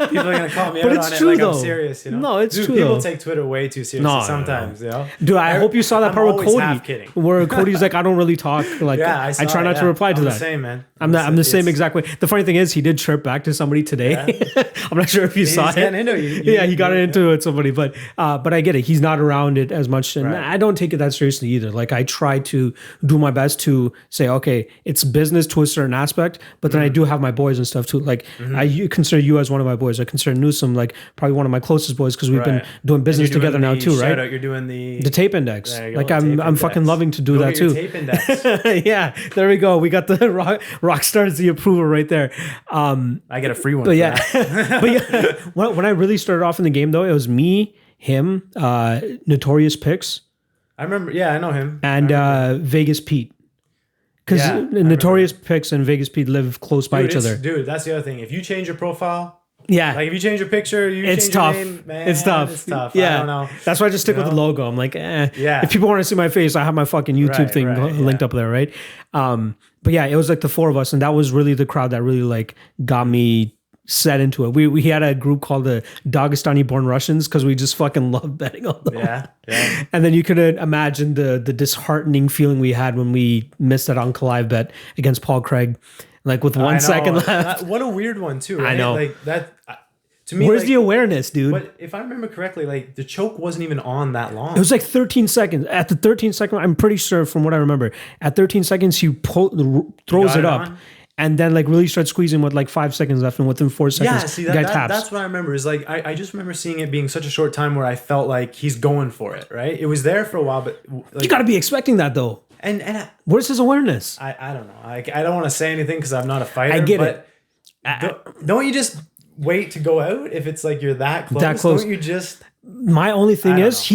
People are gonna call me out on it like I'm serious. You know. No, it's true. People take Twitter way too seriously sometimes. You know. Dude, I hope you saw that part with Cody. Half kidding. Where Cody's like, I don't really talk. Like, I try not to reply to that. I'm the same, man. I'm the same exact way. The funny thing is, he did chirp back to somebody today. I'm not sure if you saw it. Yeah, he got into it somebody, but I get it. He's not around it as much, and I don't take it that seriously either. Like I try to do my best to say, okay, it's business to a certain aspect, but then I do have my boys and stuff too. Like I consider you as one of my boys. I consider Newsom like probably one of my closest boys because we've been doing business together now too, right? You're doing the tape index. Like I'm fucking loving to do that too. Tape index. Yeah, there we go. We got the RockstarZee approval right there. I get a free one. But when I really started off in the game though, it was me, him, Notorious Picks. I remember. Yeah, I know him. And Vegas Pete. Because Notorious Picks and Vegas Pete live close by each other. Dude, that's the other thing. If you change your profile, like if you change your picture, it's tough. Your name, man, it's tough. It's tough. Yeah, I don't know. That's why I just stick with the logo. I'm like, If people want to see my face, I have my fucking YouTube thing linked up there, right? But yeah, it was like the four of us, and that was really the crowd that really like got me set into it. We had a group called the Dagestani Born Russians because we just fucking loved betting on them. Yeah. And then you could imagine the disheartening feeling we had when we missed that on Live bet against Paul Craig, like with 1 second left. What a weird one too, right? I know. Like that. To me, where's the awareness, dude? But if I remember correctly, like the choke wasn't even on that long. It was like 13 seconds. At the 13 second, I'm pretty sure from what I remember, at 13 seconds, he throws it up. And then like really start squeezing with like 5 seconds left, and within 4 seconds, that's what I remember. Is like I just remember seeing it being such a short time where I felt like he's going for it. Right, it was there for a while, but like, you got to be expecting that though. And where's his awareness? I don't know. I don't want to say anything because I'm not a fighter. I get it. Don't you just wait to go out if it's like you're that close? That close. Don't you just? My only thing is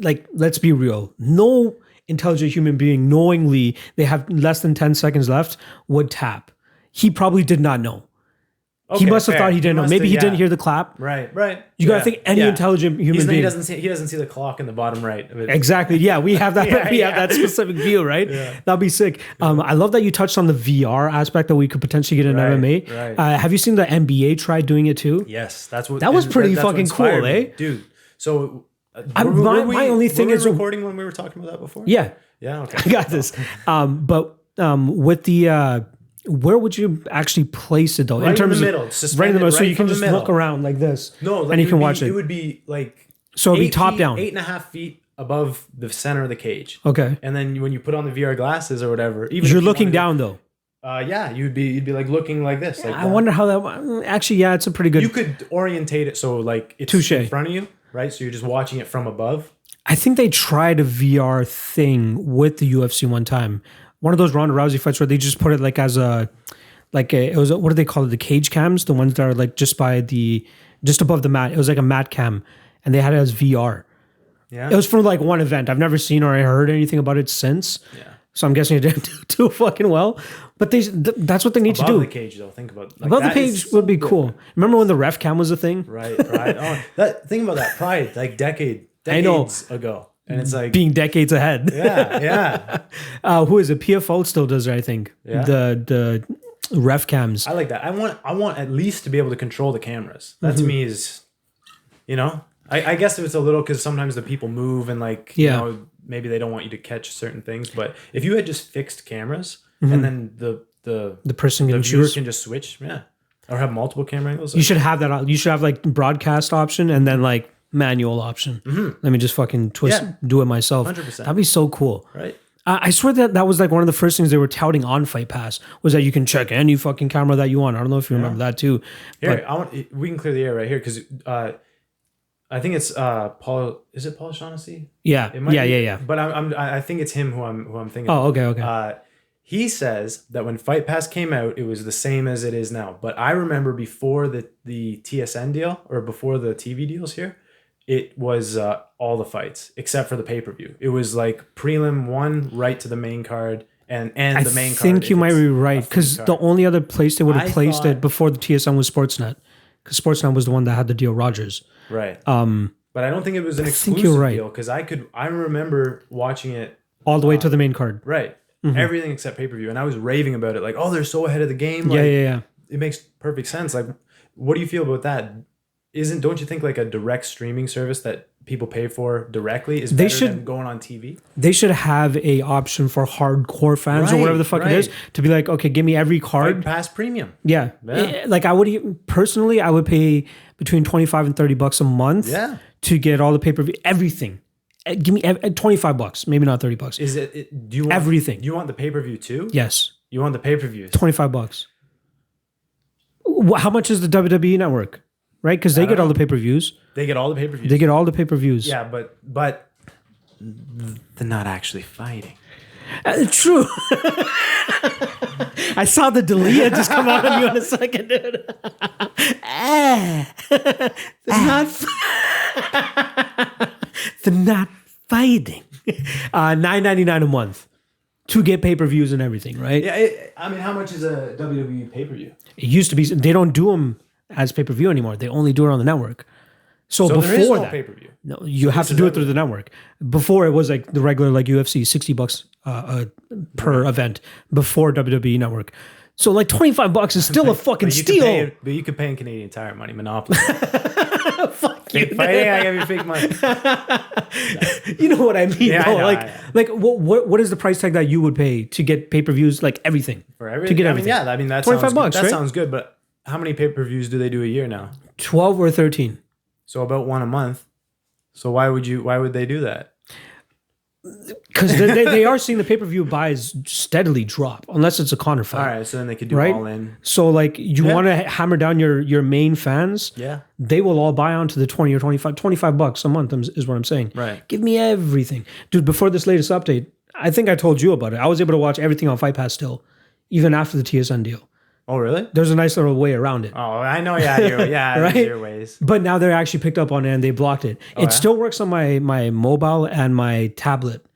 like let's be real. No intelligent human being knowingly they have less than 10 seconds left would tap. He probably did not know. Okay, he must have thought he didn't know. Maybe he didn't hear the clap. Right. You gotta think any intelligent human being. He doesn't see the clock in the bottom right. Exactly. Yeah, we have that. We have that specific view, right? Yeah. That'd be sick. I love that you touched on the VR aspect that we could potentially get in MMA. Right. Have you seen the NBA try doing it too? Yes, that was pretty fucking cool, dude. So my only thing is recording when we were talking about that before. Yeah. Okay. I got this. But with the. Where would you actually place it though? Right in terms of middle, right in the middle, so you can just look around like this. No, like and you can watch it. It would be like so it'd be top down, 8.5 feet above the center of the cage. Okay, and then when you put on the VR glasses or whatever, even you're looking down though. You'd be like looking like this. Yeah, like I wonder how that. Actually, yeah, it's a pretty good. You could orientate it so like it's in front of you, right? So you're just watching it from above. I think they tried a VR thing with the UFC one time. One of those Ronda Rousey fights where they just put it like as what do they call it? The cage cams, the ones that are like just above the mat. It was like a mat cam, and they had it as VR. Yeah, it was for like one event. I've never seen or I heard anything about it since. Yeah, so I'm guessing it didn't do too fucking well. But that's what they need to Above do. the cage, though. Think about Above the cage would be cool. Remember when the ref cam was a thing? Right, Pride. Think about that Pride, like decades ago, and it's like being decades ahead. yeah. Who is it? PFL still does it, I think. Yeah. The ref cams. I like that. I want at least to be able to control the cameras. That to me is, I guess if it's a little because sometimes the people move and maybe they don't want you to catch certain things. But if you had just fixed cameras and then the person can viewer choose. can just switch, or have multiple camera angles. You should have that. You should have like broadcast option and then like manual option. Let me just fucking do it myself. 100%. That'd be so cool. Right. I swear that was like one of the first things they were touting on Fight Pass was that you can check any fucking camera that you want. I don't know if you remember that too. Here, we can clear the air right here because I think it's Paul. Is it Paul Shaughnessy? Yeah. Yeah. But I think it's him who I'm thinking. Oh, okay. He says that when Fight Pass came out, it was the same as it is now. But I remember before the TSN deal or before the TV deals here, it was all the fights except for the pay-per-view. It was like prelim 1 right to the main card and the main card. I think you might be right because the only other place they would have placed it before the TSN was Sportsnet because Sportsnet was the one that had the deal Rogers. Right. But I don't think it was an exclusive deal because I remember watching it all the way to the main card. Right. Everything except pay-per-view. And I was raving about it. Like, oh, they're so ahead of the game. Like, yeah. It makes perfect sense. Like, what do you feel about that? Don't you think like a direct streaming service that people pay for directly is better than going on TV? They should have a option for hardcore fans or whatever the fuck it is to be like, okay, give me every card. Fight Pass Premium. Yeah. Like I would personally, I would pay between $25 and $30 a month to get all the pay-per-view, everything. Give me $25, maybe not $30. Is it? Do you want everything? You want the pay-per-view too? Yes. You want the pay-per-views? $25. How much is the WWE network? Right, because they get all the pay-per-views. They get all the pay-per-views. They get all the pay-per-views. Yeah, but they're not actually fighting. True. I saw the Dalia just come out on you in a second, dude. They're not fighting. $9.99 a month to get pay-per-views and everything, right? Yeah, how much is a WWE pay-per-view? It used to be. They don't do them as pay-per-view anymore. They only do it on the network. So before there is no that, pay-per-view. No, you have to do it through the network. Before it was like the regular like UFC $60 per event before WWE network. So like $25 is still a fucking steal. But you could pay in Canadian Tire money, Monopoly. Fuck you. Fighting, I give you fake money. You know what I mean? Yeah, though? I know. Like what is the price tag that you would pay to get pay-per-views like everything? For everything? To get everything. That $25 bucks, that right? sounds good, but how many pay-per-views do they do a year now? 12 or 13. So about one a month. So why would they do that? Because they are seeing the pay-per-view buys steadily drop, unless it's a Conor fight. All right, so then they could do all in. So like you want to hammer down your main fans. Yeah. They will all buy onto the 20 or $25 a month is what I'm saying. Right. Give me everything. Dude, before this latest update, I think I told you about it. I was able to watch everything on Fight Pass still, even after the TSN deal. Oh, really? There's a nice little way around it. Oh, I know. Yeah, right? There's your ways. But now they're actually picked up on it and they blocked it. It still works on my mobile and my tablet.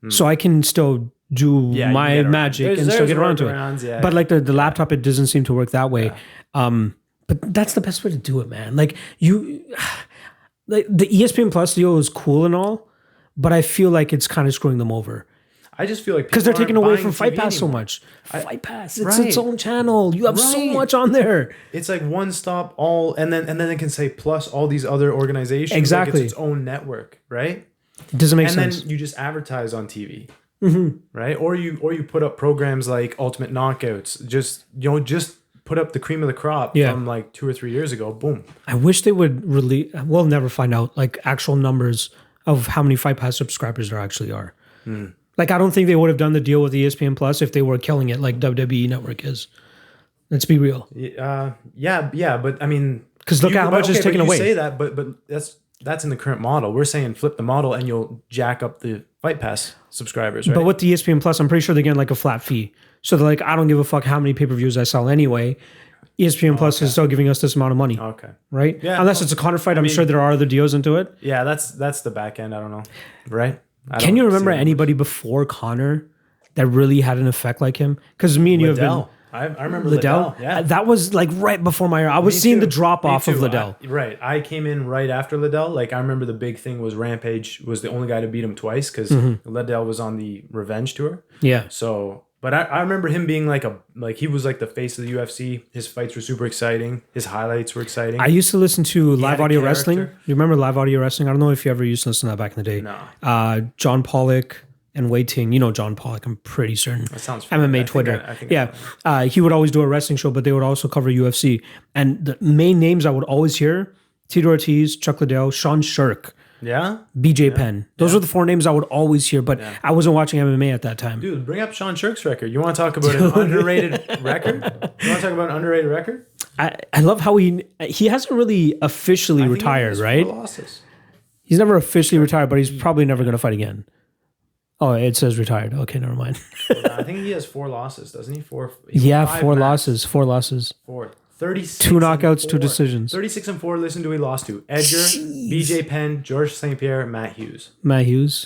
So I can still do my magic and still get around to it. Yeah, but like the laptop, it doesn't seem to work that way. Yeah. But that's the best way to do it, man. Like like the ESPN Plus deal is cool and all, but I feel like it's kind of screwing them over. I just feel like because they're taking away from Fight Pass so much. Fight Pass, it's its own channel. You have so much on there. It's like one stop all, and then they can say plus all these other organizations. Exactly, like it's its own network, right? It doesn't make sense. And then you just advertise on TV, right? Or you put up programs like Ultimate Knockouts. Just put up the cream of the crop from like 2 or 3 years ago. Boom. I wish they would release. We'll never find out like actual numbers of how many Fight Pass subscribers there actually are. Like, I don't think they would have done the deal with ESPN Plus if they were killing it like WWE Network is. Let's be real. Yeah, but I mean, because look at how much is taken away. You say that, but that's in the current model. We're saying flip the model and you'll jack up the Fight Pass subscribers, right? But with the ESPN Plus, I'm pretty sure they're getting like a flat fee. So they're like, I don't give a fuck how many pay-per-views I sell anyway. ESPN Plus is still giving us this amount of money. Okay. Right? Yeah. Unless it's a Conor fight, I'm sure there are other deals into it. Yeah, that's the back end. I don't know. Right? Can you remember anybody before Conor that really had an effect like him? Because me and you have been. I remember Liddell. Yeah, that was like right before my. I was seeing the drop off of Liddell. Right, I came in right after Liddell. Like I remember the big thing was Rampage was the only guy to beat him twice because Liddell was on the Revenge tour. Yeah. So, but I remember him being like he was like the face of the UFC. His fights were super exciting. His highlights were exciting. I used to listen to live audio wrestling. You remember live audio wrestling? I don't know if you ever used to listen to that back in the day. No. John Pollock and Wei Ting. You know John Pollock. I'm pretty certain. That sounds MMA Twitter. He would always do a wrestling show, but they would also cover UFC. And the main names I would always hear: Tito Ortiz, Chuck Liddell, Sean Shirk. Yeah. BJ Penn. Those were the four names I would always hear, but I wasn't watching MMA at that time. Dude, bring up Sean Shirk's record. You want to talk about an underrated record? You want to talk about an underrated record? I love how he hasn't really officially retired, right? 4 losses. He's never officially retired, but he's probably never going to fight again. Oh, it says retired. Okay, never mind. I think he has 4 losses, doesn't he? 4 losses. 4 losses. 4. 36 2 knockouts, 2 decisions. 36-4. Listen to who he lost to: Edgar, BJ Penn, George St. Pierre, Matt Hughes.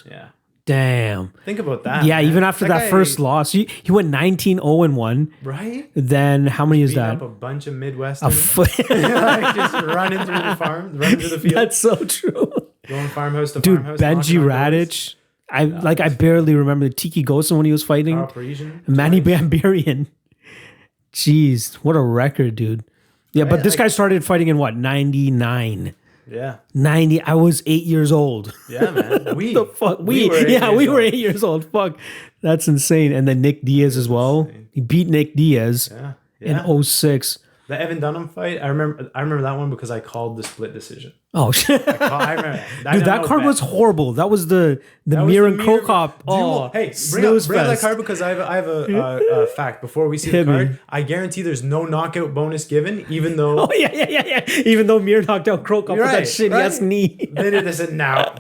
Yeah. Damn. Think about that. Yeah, man. even after that first loss, he went 19-0-1. Right? Then how many is that? Up a bunch of Midwesterners. Like just running through the farm, running through the field. That's so true. Going farmhouse to Dude, farmhouse. Benji Radich. I barely remember Tiki Gosen when he was fighting. Carl Parisian. Manny Bambarian. Jeez, what a record, dude. Yeah, but this guy started fighting in what, 99? Yeah. 90. I was 8 years old. Yeah, man. We were 8 years old. Fuck. That's insane. And then Nick Diaz as well. He beat Nick Diaz in 06. The Evan Dunham fight, I remember that one because I called the split decision. Oh shit! I remember that. Dude, that card was horrible. That was the Mir and Krokop. Oh, hey, bring up that card because I have a fact before we see the card. I guarantee there's no knockout bonus given, even though. Oh yeah. Even though Mir knocked out Krokop with that shitty ass knee. They said now.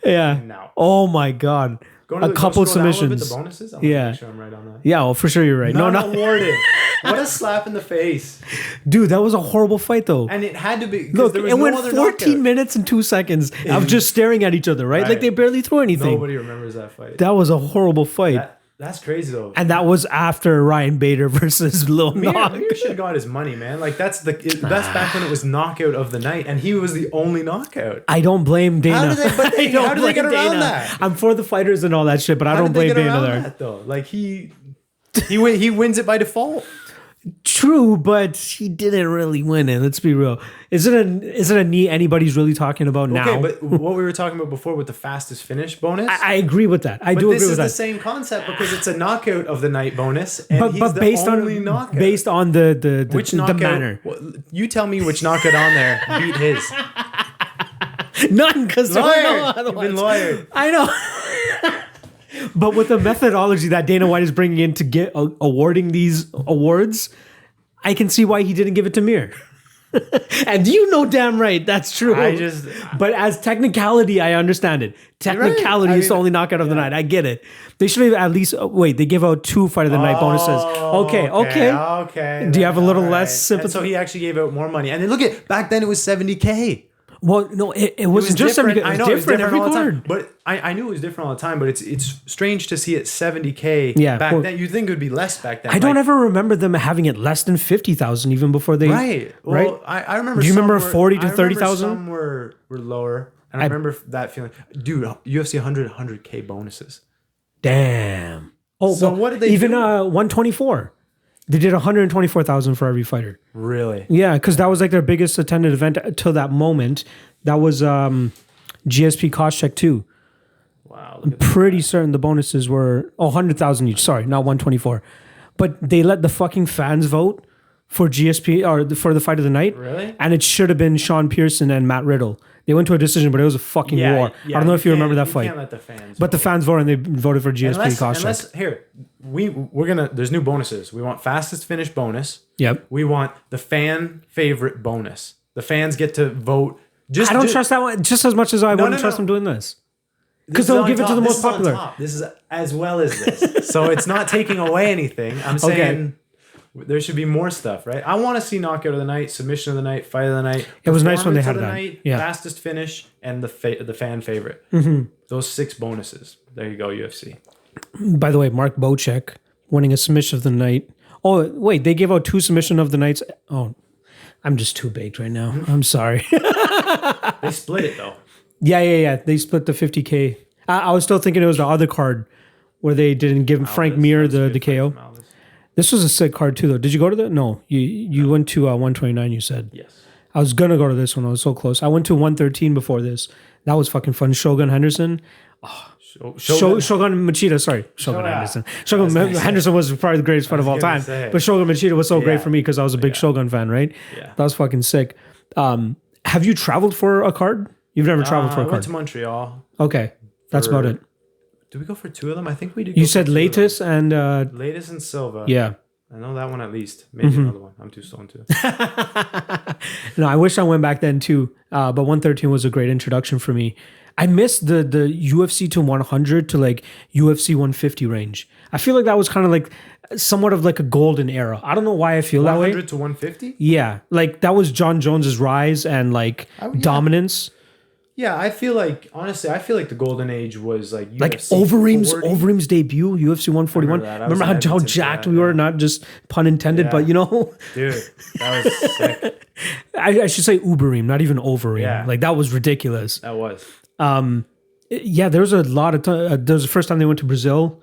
Yeah. Now. Oh my god. A couple submissions. The bonuses. Make sure I'm right on that. Yeah, well, for sure you're right. Not awarded. What a slap in the face, dude! That was a horrible fight, though. And it had to be. Look, it went 14 minutes and 2 seconds of just staring at each other, right? Like they barely threw anything. Nobody remembers that fight. That was a horrible fight. That's crazy though. And that was after Ryan Bader versus Lil Nog. Mir should have got his money, man. Like that's back when it was knockout of the night, and he was the only knockout. I don't blame Dana. How did they get around that? I'm for the fighters and all that shit, but I don't blame Dana there. That, though? Like he wins it by default. True, but he didn't really win it. Let's be real. Is it a knee anybody's really talking about now? Okay, but what we were talking about before with the fastest finish bonus, I agree with that. I do agree with that. But this is the same concept because it's a knockout of the night bonus, and he's based the only knockout. Based on the manner. You tell me which knockout on there beat his. None, because there were no other You've been ones. lawyered. I know. But with the methodology that Dana White is bringing in to get awarding these awards, I can see why he didn't give it to Mir. And you know damn right that's true. But as technicality, I understand it. Technicality is the only knockout of the night. I get it. They should have at least they gave out 2 fight of the night bonuses. Okay. Do you have a little less sympathy? And so he actually gave out more money. And then look at back then it was $70K. Well, no, it wasn't just different. It was different every all the card. time. But I knew it was different all the time. But it's strange to see it $70K back then. You'd think it would be less back then. I don't ever remember them having it less than 50,000 even before they. Right. Well, I remember. Do you remember 40 to 30,000? Some were lower, and I remember that feeling. Dude, UFC 100K bonuses. Damn. Oh, so what did they even do? 124? They did 124,000 for every fighter. Really? Yeah, because that was like their biggest attended event till that moment. That was GSP cost check too. Wow. I'm pretty certain the bonuses were 100,000 each. Sorry, not 124. But they let the fucking fans vote for GSP or for the fight of the night. Really? And it should have been Sean Pearson and Matt Riddle. They went to a decision, but it was a fucking war. I don't know if you remember that fight. You can't let the fans vote. The fans voted and they voted for GSP cost check. Here, we're gonna. There's new bonuses. We want fastest finish bonus. Yep. We want the fan favorite bonus. The fans get to vote. I don't trust that one just as much as I wouldn't trust them doing this. Because they'll give it to the most popular. This is as well as this. So it's not taking away anything. I'm saying there should be more stuff, right? I want to see knockout of the night, submission of the night, fight of the night. It was nice when they had that. Night, fastest finish, and the fan favorite. Those 6 bonuses. There you go, UFC. By the way, Mark Bocek winning a submission of the night. Oh, wait, they gave out 2 submission of the nights. Oh, I'm just too baked right now. I'm sorry. They split it though. Yeah. They split the 50K. I was still thinking it was the other card where they didn't give Frank Mir the KO. This was a sick card too, though. Did you go to the? No, you went to 129. You said. Yes. I was gonna go to this one. I was so close. I went to 113 before this. That was fucking fun. Shogun Henderson. Shogun Machida. Sorry, Shogun Henderson. Shogun Henderson was probably the greatest fight of all time. But Shogun Machida was so great for me because I was a big Shogun fan. Right. Yeah. That was fucking sick. Have you traveled for a card? You've never traveled for a card. I went to Montreal. Okay, that's about it. Did we go for 2 of them? I think we did. You said Latest and Latest and Silva. Yeah. I know that one at least. Maybe another one. I'm too stoned too. No, I wish I went back then too. But 113 was a great introduction for me. I missed the UFC to 100 to like UFC 150 range. I feel like that was kind of like somewhat of like a golden era. I don't know why I feel that way. 100 to 150? Yeah. Like that was John Jones's rise and like dominance. Yeah, I feel like honestly, the golden age was like UFC like Overeem's debut, UFC 141. Remember how jacked we were? Not just pun intended, but you know, dude, that was sick. I should say Ubereem, not even Overeem. Yeah. Like that was ridiculous. That was. Yeah, there was a lot of there was the first time they went to Brazil,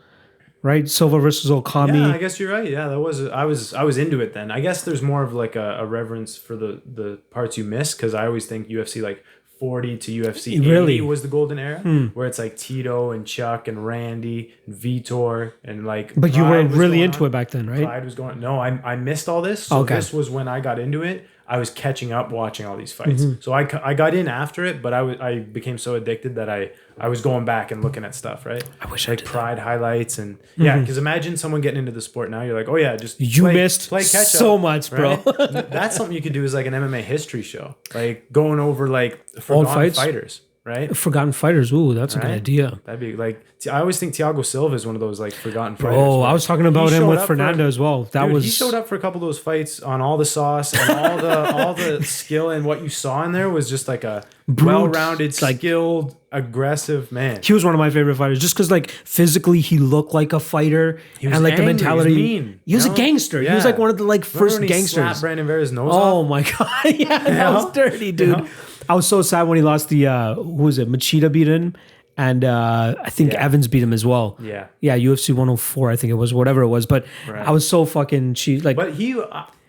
right? Silva versus Okami. Yeah, I guess you're right. Yeah, that was. I was into it then. I guess there's more of like a reverence for the parts you miss because I always think UFC like 40 to UFC 80 was the golden era, where it's like Tito and Chuck and Randy and Vitor and like. But you were really into it back then, right? Pride was going. No, I missed all this. So this was when I got into it. I was catching up watching all these fights. So I got in after it, but I became so addicted that I was going back and looking at stuff, right? I wish like I did Pride highlights and because imagine someone getting into the sport now. You're like, oh yeah, just play catch so up, much, bro. Right? That's something you could do as like an MMA history show, like going over like forgotten fighters. Right? Forgotten fighters. Ooh, that's a good idea. That'd be like, I always think Thiago Silva is one of those like forgotten fighters. Oh, I was talking about him with Fernando as well. He showed up for a couple of those fights on all the sauce and all the skill, and what you saw in there was just like a well-rounded, skilled, aggressive man. He was one of my favorite fighters just because like physically he looked like a fighter and like the mentality. He was mean. He was a gangster. Yeah. He was like one of the like first gangsters. Slapped Brandon Vera's nose off? off? My god, yeah, that was dirty, dude. Yeah. I was so sad when he lost the who was it? Machida beat him, and I think Evans beat him as well. Yeah, UFC 104, I think it was, whatever it was. But I was so fucking But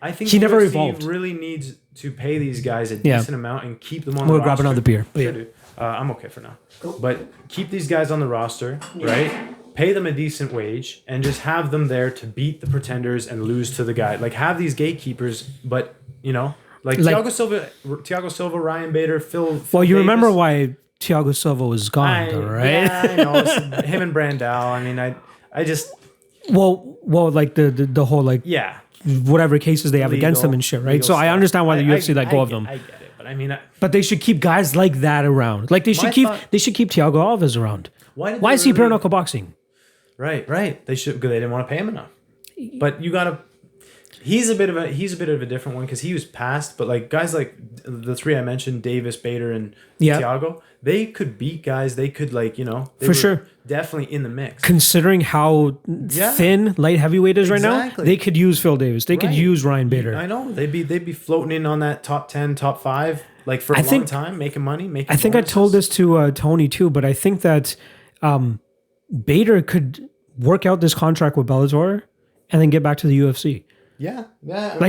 I think he never UFC evolved. Really needs to pay these guys a decent amount and keep them on. We'll grab another beer. Sure, dude. I'm okay for now. But keep these guys on the roster, right? Pay them a decent wage and just have them there to beat the pretenders and lose to the guy. Like have these gatekeepers, but you know. Like Thiago Silva, Ryan Bader, Phil. Well, you remember why Thiago Silva was gone, though, right? Yeah, I know. Him and Brandao. I mean, I just. Well, like the whole like whatever cases they have against them and shit, right? So I understand why the UFC let go of them. I get it, but I mean, but they should keep guys like that around. Like they should keep Thiago Alves around. Why is he bare knuckle boxing? Right. They should because they didn't want to pay him enough. But you gotta. He's a bit of a different one because he was passed, but like guys like the 3 I mentioned, Davis, Bader, and Thiago, they could beat guys. They could sure definitely in the mix. Considering how thin light heavyweight is right now, they could use Phil Davis. They could use Ryan Bader. I know they'd be floating in on that top 10, top 5, like for a long time, making money. I think bonuses. I told this to Tony too, but I think that Bader could work out this contract with Bellator and then get back to the UFC. Yeah.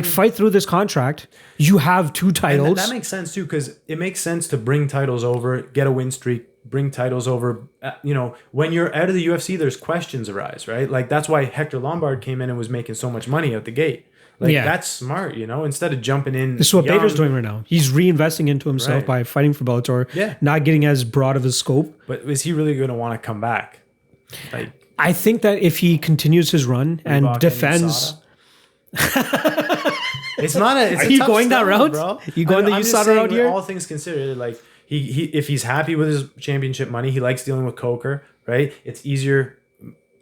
Fight through this contract. You have 2 titles. And that makes sense too, because it makes sense to bring titles over, get a win streak, bring titles over. When you're out of the UFC, there's questions arise, right? Like that's why Hector Lombard came in and was making so much money out the gate. That's smart, instead of jumping in. This is what Bader's doing right now. He's reinvesting into himself by fighting for Bellator, not getting as broad of a scope. But is he really going to want to come back? I think that if he continues his run and defends. It's not a. It's Are a you tough going that style, route? Bro. You going the USADA route here? All things considered, like he if he's happy with his championship money, he likes dealing with Coker, right? It's easier,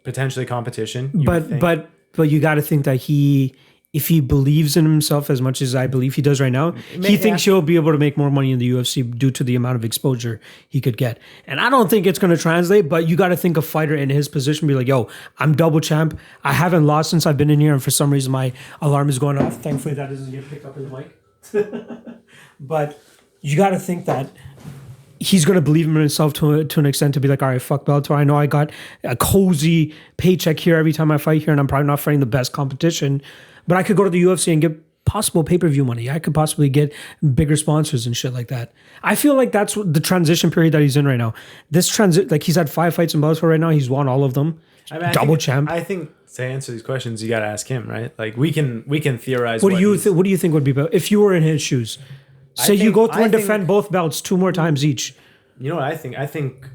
potentially competition. But you got to think that he if he believes in himself as much as I believe he does right now, he thinks he'll be able to make more money in the UFC due to the amount of exposure he could get. And I don't think it's going to translate, but you got to think a fighter in his position be like, yo, I'm double champ. I haven't lost since I've been in here, and for some reason my alarm is going off. Thankfully that doesn't get picked up in the mic. But you got to think that he's going to believe in himself to an extent to be like, all right, fuck Bellator. I know I got a cozy paycheck here every time I fight here, and I'm probably not fighting the best competition, but I could go to the UFC and get possible pay-per-view money. I could possibly get bigger sponsors and shit like that. I feel like that's the transition period that he's in right now. Like he's had 5 fights in Bellator right now. He's won all of them. Double champ. I think to answer these questions, you got to ask him, right? Like we can theorize. What do you think would be better if you were in his shoes? Say you go through and defend both belts 2 more times each. You know what I think? I think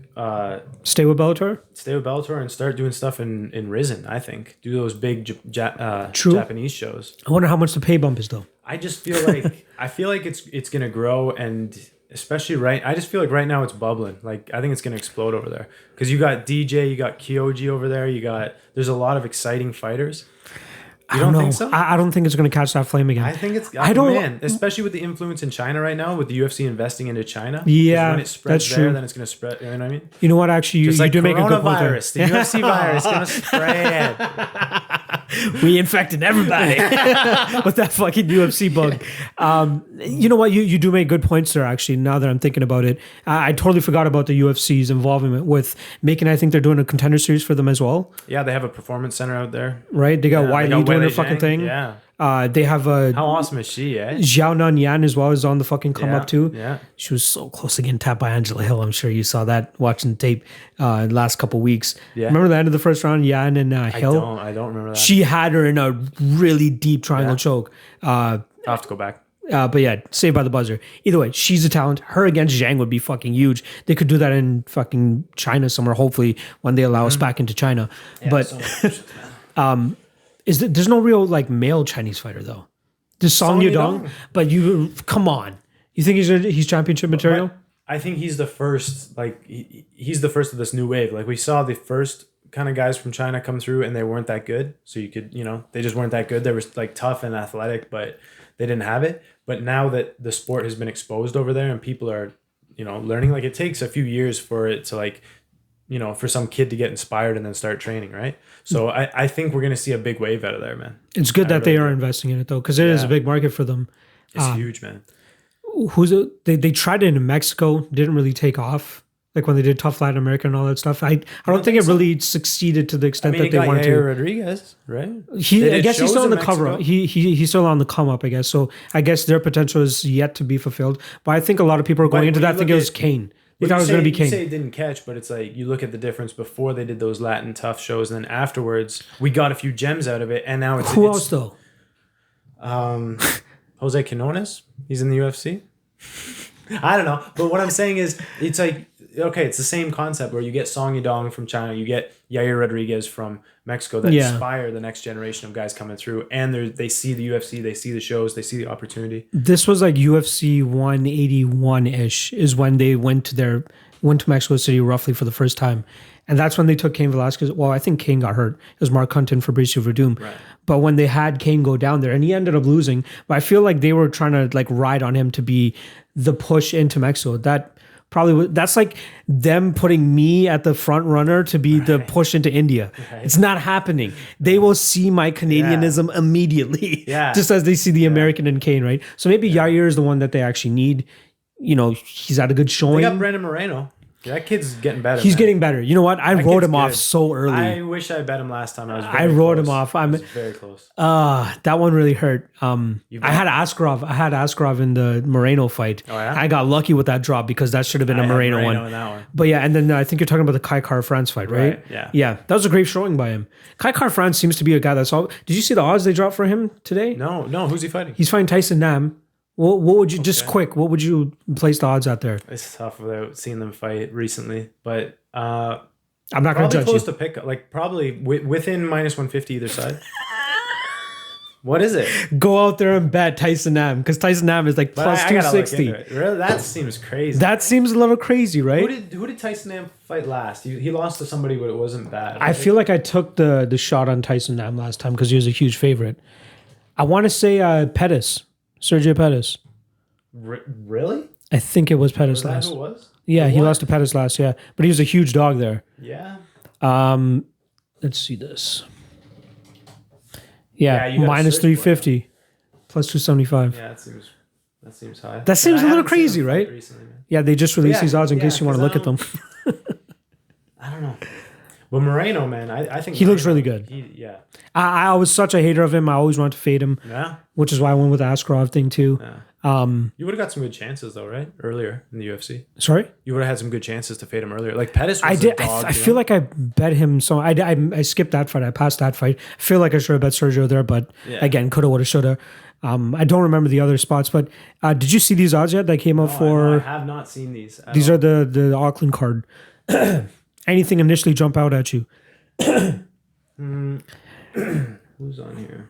stay with Bellator? Stay with Bellator and start doing stuff in Risen, I think. Do those big Japanese shows. I wonder how much the pay bump is though. I just feel like it's gonna grow, and especially I just feel like right now it's bubbling. Like I think it's gonna explode over there. Because you got DJ, you got Kyoji over there, there's a lot of exciting fighters. You don't think so? I don't think it's going to catch that flame again. I think it's. Man, especially with the influence in China right now, with the UFC investing into China. Yeah, when it spreads that's there, true. then it's going to spread. You know what I mean? You know what? Actually, you do make a good point there. The UFC virus is going to spread. We infected everybody with that fucking UFC bug. You know what? You do make good points there. Actually, now that I'm thinking about it, I totally forgot about the UFC's involvement with making. I think they're doing a contender series for them as well. Yeah, they have a performance center out there. Right? They got Wiley doing their fucking thing. Yeah. They have a. How awesome is she? Eh? Xiaonan Yan as well is on the fucking come up too. Yeah. She was so close to getting tapped by Angela Hill. I'm sure you saw that watching the tape last couple weeks. Yeah. Remember the end of the first round, Yan and Hill? I don't remember that. She had her in a really deep triangle choke. I'll have to go back. But yeah, saved by the buzzer. Either way, she's a talent. Her against Zhang would be fucking huge. They could do that in fucking China somewhere, hopefully, when they allow us back into China. Yeah, but there's no real like male Chinese fighter though. There's Song Yudong, but come on. You think he's championship material? But I think he's the first, like he's the first of this new wave. Like we saw the first kind of guys from China come through and they weren't that good. So you could, they just weren't that good. They were like tough and athletic, but they didn't have it. But now that the sport has been exposed over there and people are, learning, like it takes a few years for it to like, for some kid to get inspired and then start training, right? So I think we're going to see a big wave out of there, man. It's good that they are investing in it though, because it is a big market for them. It's huge, man. They tried it in Mexico, didn't really take off. Like when they did Tough Latin America and all that stuff. I don't think it really succeeded to the extent that they wanted to. Rodriguez, right? I guess he's still on the cover up. He's still on the come up, I guess. So I guess their potential is yet to be fulfilled. But I think a lot of people are going into that thinking it was Kane. They thought it was going to be Kane. You say it didn't catch, but it's like you look at the difference before they did those Latin tough shows, and then afterwards we got a few gems out of it, and now it's who else though? Jose Quinones, he's in the UFC. I don't know, but what I'm saying is, it's like it's the same concept where you get Song Yudong from China, you get Yair Rodriguez from Mexico that inspire the next generation of guys coming through, and they see the UFC, they see the shows, they see the opportunity. This was like UFC 181-ish is when they went to Mexico City roughly for the first time. And that's when they took Cain Velasquez. Well, I think Cain got hurt. It was Mark Hunt and Fabricio Verdum. Right. But when they had Cain go down there, and he ended up losing, but I feel like they were trying to like ride on him to be the push into Mexico. That's like them putting me at the front runner to be the push into India. Right. It's not happening. They will see my Canadianism immediately, just as they see the American in Cain, right? So maybe Yair is the one that they actually need. He's had a good showing. They got Brandon Moreno. That kid's getting better. He's getting better. You know what? I wrote him off so early. I wish I bet him last time. I wrote him off. I was very close. That one really hurt. I had Askarov in the Moreno fight. Oh, yeah? I got lucky with that drop because that should have been a Moreno one. In that one. But yeah, and then I think you're talking about the Kai Kara-France fight, right? Yeah. Yeah, that was a great showing by him. Kai Kara-France seems to be a guy that's all. Did you see the odds they dropped for him today? No. Who's he fighting? He's fighting Tyson Nam. What would you what would you place the odds out there? It's tough without seeing them fight recently, but I'm not going to judge close you. To pick, like probably within minus 150 either side. What is it? Go out there and bet Tyson Nam because Tyson Nam is like plus 260. Really? That seems crazy. That seems a little crazy, right? Who did Tyson Nam fight last? He lost to somebody, but it wasn't bad. I feel like I took the shot on Tyson Nam last time because he was a huge favorite. I want to say Pettis, Sergio Pettis. Really? I think it was Pettis Was that last. who it was? Yeah, he What? lost to Pettis last. Yeah, but he was a huge dog there. Yeah. Let's see this. Yeah, you gotta minus search for it. 350, plus 275. Yeah, that seems high. That seems And a I little haven't seen crazy, him right? recently, man. Yeah, they just released yeah, these odds in yeah, case you want to 'cause look I at them. I don't know. But Moreno, man, I think He looks Moreno, really good. Yeah. I was such a hater of him. I always wanted to fade him, Yeah. which is why I went with the Askarov thing too. Yeah. You would have got some good chances though, right? Earlier in the UFC. Sorry? You would have had some good chances to fade him earlier. Like Pettis was I did. a dog. I feel like I bet him. So I skipped that fight. I passed that fight. I feel like I should have bet Sergio there, but again, coulda, woulda, shoulda. I don't remember the other spots, but did you see these odds yet that came up for? I have not seen these. These are the Auckland card. Anything initially jump out at you? Who's on here?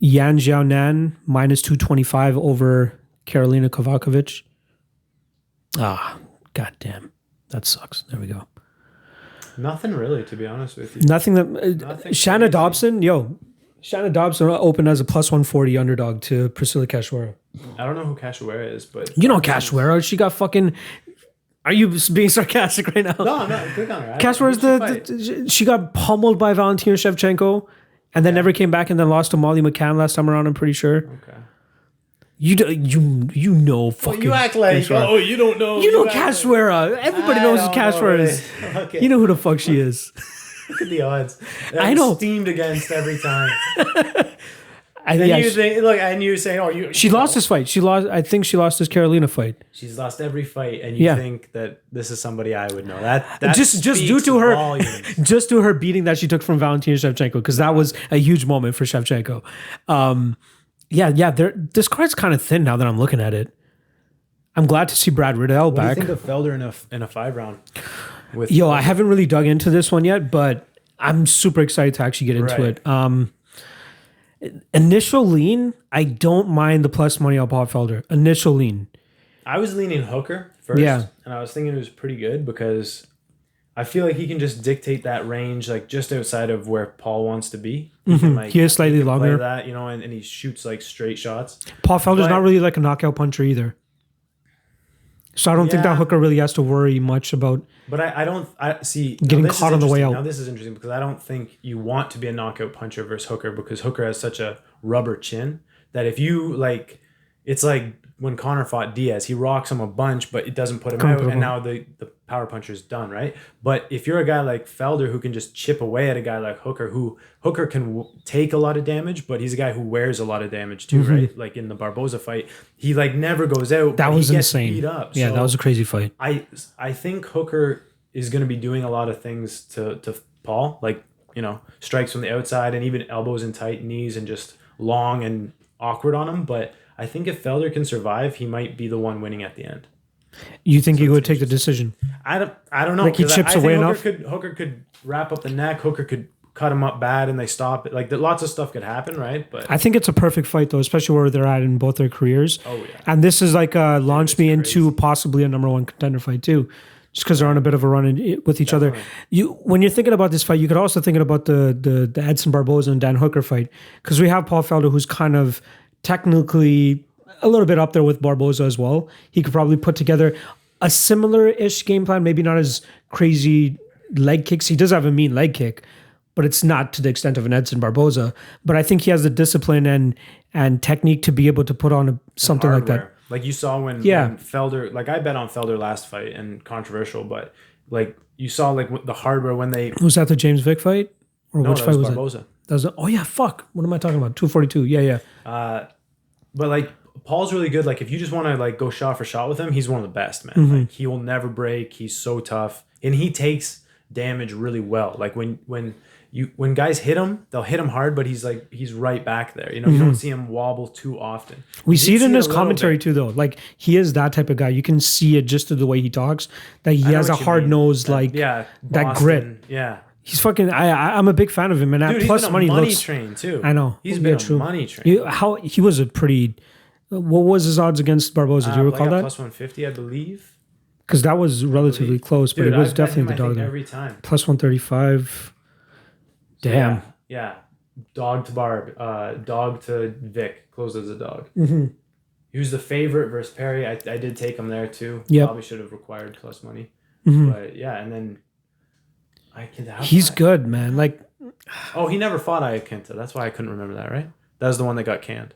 Yan Xiaonan minus 225 over Karolina Kovacevic. Goddamn. That sucks. There we go. Nothing really, to be honest with you. Nothing that. Nothing Shanna crazy. Dobson, Shanna Dobson opened as a plus 140 underdog to Priscilla Cachoeira. I don't know who Cachoeira is, but You know Cachoeira. She got fucking. Are you being sarcastic right now? No, click on her. Cachoeira's she got pummeled by Valentina Shevchenko and then never came back and then lost to Molly McCann last time around, I'm pretty sure. Okay. You know fucking. You act like Cachoeira. you don't know. You know Cachoeira. Everybody knows who Cachoeira is. Okay. You know who the fuck she is. Look at the odds. I know. Steamed against every time. And you think, look, and you say, she lost this fight. I think she lost this Carolina fight. She's lost every fight, and you think that this is somebody I would know. That just due speaks to her, volumes. just to her beating that she took from Valentina Shevchenko, because that was a huge moment for Shevchenko. This card's kind of thin now that I'm looking at it. I'm glad to see Brad Riddell back. What do you think of Felder in a 5-round? I haven't really dug into this one yet, but I'm super excited to actually get into it. Initial lean, I don't mind the plus money on Paul Felder. Initial lean. I was leaning Hooker first, and I was thinking it was pretty good because I feel like he can just dictate that range, like just outside of where Paul wants to be. He is slightly longer. Play that, and he shoots like straight shots. Paul Felder's not really like a knockout puncher either. So I don't think that Hooker really has to worry much about. But I see getting caught on the way out. Now this is interesting because I don't think you want to be a knockout puncher versus Hooker because Hooker has such a rubber chin that if you it's like when Conor fought Diaz, he rocks him a bunch, but it doesn't put him out, and now the power puncher's done, right? But if you're a guy like Felder who can just chip away at a guy like Hooker, who Hooker can take a lot of damage, but he's a guy who wears a lot of damage too, right? Like in the Barboza fight, he never goes out. That was insane. Beat up. Yeah, so that was a crazy fight. I think Hooker is going to be doing a lot of things to Paul, strikes from the outside and even elbows and tight knees and just long and awkward on him. But I think if Felder can survive, he might be the one winning at the end. You think he would take the decision? I don't know. Like he chips I away think enough? Hooker could wrap up the neck. Hooker could cut him up bad and they stop it. Lots of stuff could happen, right? But I think it's a perfect fight though, especially where they're at in both their careers. Oh yeah. And this is launched me into possibly a number one contender fight too. Just because they're on a bit of a run with each other. When you're thinking about this fight, you could also think about the Edson Barboza and Dan Hooker fight. Because we have Paul Felder, who's kind of technically a little bit up there with Barboza as well. He could probably put together a similar-ish game plan, maybe not as crazy leg kicks. He does have a mean leg kick, but it's not to the extent of an Edson Barboza. But I think he has the discipline and technique to be able to put on something like that. Like you saw when Felder, I bet on Felder last fight and controversial, but you saw the hardware when they... Was that the James Vick fight? Or which fight was Barboza. That was fuck. What am I talking about? 242. Yeah. But Paul's really good. If you just want to go shot for shot with him, he's one of the best, man. He will never break. He's so tough. And he takes damage really well. When guys hit him, they'll hit him hard, but he's right back there. You don't see him wobble too often. We see it in his commentary too, though. He is that type of guy. You can see it just through the way he talks that he has a hard nose, that grit. Yeah. He's fucking. I'm a big fan of him, and Dude, plus he's been money a money looks. Train too. I know He's been a money train. He was a pretty. What was his odds against Barboza? Do you recall that? Plus 150, I believe. Because that was relatively close, but it was definitely the dog there. Every time. Plus 135. Damn. Yeah. dog to Barb, dog to Vic, closed as a dog. He was the favorite versus Perry. I did take him there too. Yep. Probably should have required plus money. But yeah, and then he's good, man. Like, oh, he never fought Iaquinta. That's why I couldn't remember that, right? That was the one that got canned.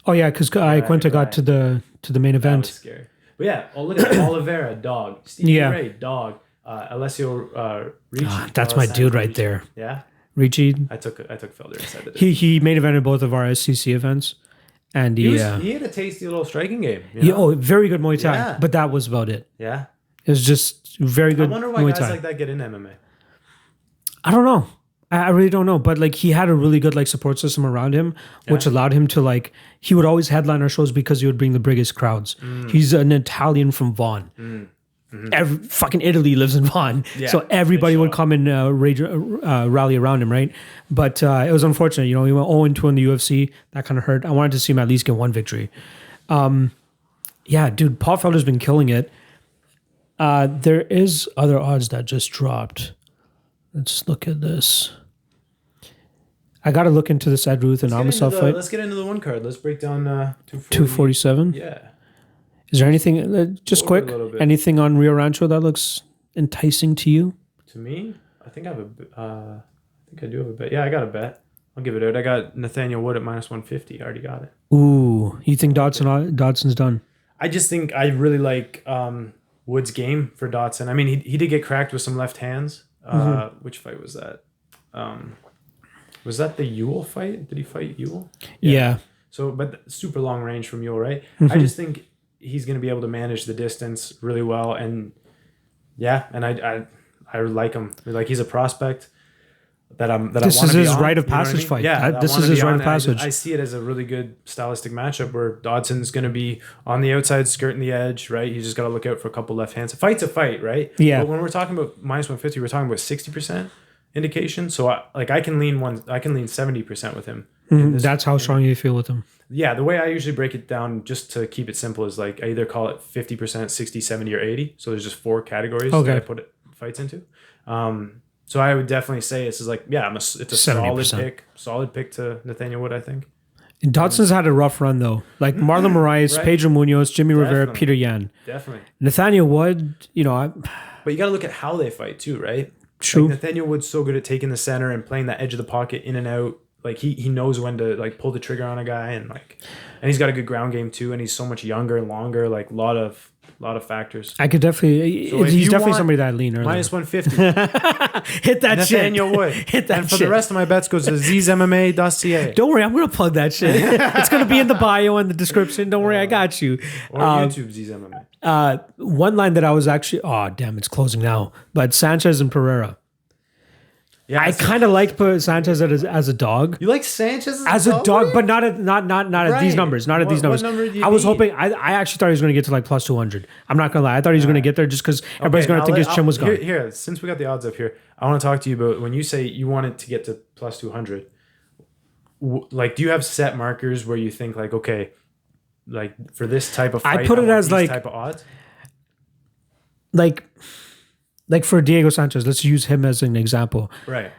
oh yeah, because Iaquinta got to the main That event. was scary. But yeah, oh, look at Oliveira, dog. Stevie Ray, dog. Alessio Ricci. That's my dude right there. Yeah. Ricci. I took Felder inside the He main evented both of our SCC events, and he had a tasty little striking game. Very good Muay Thai, Yeah. but that was about it. Yeah. It was just very good. I wonder why Muay guys Thai. like that get in MMA. I don't know. I really don't know. But like he had a really good like support system around him, which allowed him to like he would always headline our shows because he would bring the biggest crowds. He's an Italian from Vaughan. Fucking Italy lives in Vaughan, so everybody would come and rally around him, right? But it was unfortunate, he went 0-2 in the UFC. That kind of hurt. I wanted to see him at least get one victory. Yeah, dude, Paul Felder's been killing it. There is other odds that just dropped. Let's look at this. I got to look into this Ed Ruth and Amasov fight. Let's get into the one card. Let's break down 247. Yeah. Is there anything, just quick, anything on Rio Rancho that looks enticing to you? To me, I think I have I do have a bet. Yeah, I got a bet. I'll give it out. I got Nathaniel Wood at -150. I already got it. Ooh, you think Dodson's done? I just think I really like Wood's game for Dodson. I mean, he did get cracked with some left hands. Which fight was that? Was that the Ewell fight? Did he fight Ewell? Yeah. So, but super long range from Ewell, right? I just think he's going to be able to manage the distance really well, and I like him. Like he's a prospect that I want to be on. This is his rite of passage fight. Yeah, this is his rite of passage. I see it as a really good stylistic matchup where Dodson's going to be on the outside, skirting the edge, right? He's just got to look out for a couple left hands. A fight's a fight, right? Yeah. But when we're talking about -150, we're talking about 60% indication. So I can lean 70% with him. That's how strong you feel with him. Yeah, the way I usually break it down, just to keep it simple, is like I either call it 50%, 60, 70, or 80. So there's just 4 categories that I put fights into. So I would definitely say it's just like, it's a 70%. Solid pick to Nathaniel Wood, I think. Dodson's had a rough run though. Like Marlon Moraes, right? Pedro Munoz, Jimmy Rivera, Peter Yan. Definitely. Nathaniel Wood, But you got to look at how they fight too, right? True. Like Nathaniel Wood's so good at taking the center and playing that edge of the pocket in and out. Like he knows when to like pull the trigger on a guy and he's got a good ground game too, and he's so much younger and longer. Like a lot of factors. I could definitely. So he's definitely somebody that I'd lean earlier. -150. Hit that Nathaniel Wood. Hit that. And for the rest of my bets, goes to ZZMMA.ca. Don't worry, I'm gonna plug that shit. It's gonna be in the bio and the description. Don't worry, I got you. Or YouTube ZZMMA. One line that I was actually. Oh damn, it's closing now. But Sanchez and Pereira. Yeah, I kind of like Sanchez as a dog. You like Sanchez as a dog, but not at these numbers. Not at these numbers. What number do you I was hoping. I actually thought he was going to get to like +200. I'm not gonna lie. I thought he was going to get there just because everybody's going to think his chin was gone. Here, since we got the odds up here, I want to talk to you about when you say you wanted to get to +200. Like, do you have set markers where you think like, okay, like for this type of fight, I put it as like type of odds, like for Diego Sanchez, let's use him as an example. Right.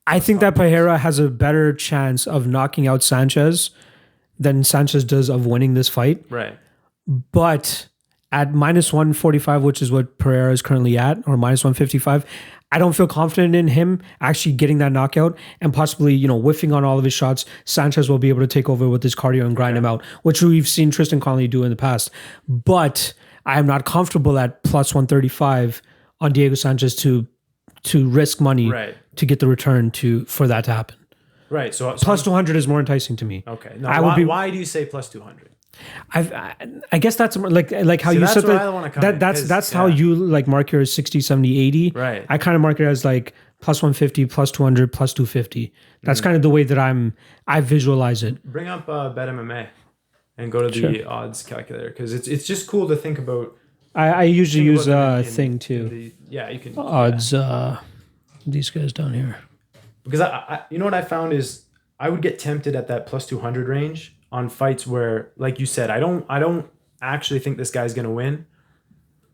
I think that Pereira has a better chance of knocking out Sanchez than Sanchez does of winning this fight. Right. But at -145, which is what Pereira is currently at, or -155, I don't feel confident in him actually getting that knockout and possibly, whiffing on all of his shots. Sanchez will be able to take over with his cardio and grind him out, which we've seen Tristan Connolly do in the past. But I am not comfortable at +135 on Diego Sanchez to risk money to get the return for that to happen. Right. So +200 is more enticing to me. Okay. Now, why do you say +200? I guess that's like how you said that. That's how you like mark your 60, 70, 80. Right. I kind of mark it as like +150, +200, +250. That's kind of the way that I visualize it. Bring up Bet MMA and go to the odds calculator because it's just cool to think about. I usually use a thing too. You can odds. These guys down here. Because I you know what I found is I would get tempted at that +200 range on fights where, like you said, I don't actually think this guy's gonna win.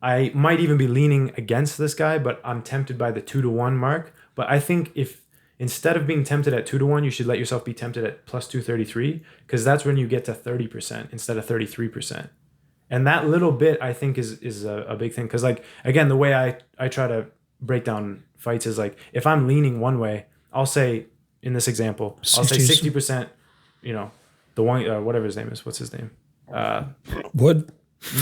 I might even be leaning against this guy, but I'm tempted by the 2-to-1 mark. But I think if instead of being tempted at 2-1, you should let yourself be tempted at plus 233, because that's when you get to 30% instead of 33%. And that little bit, I think, is a big thing. Because, like, again, the way I try to break down fights is, like, if I'm leaning one way, I'll say, in this example, I'll say 60%, the one, whatever his name is. What's his name? What?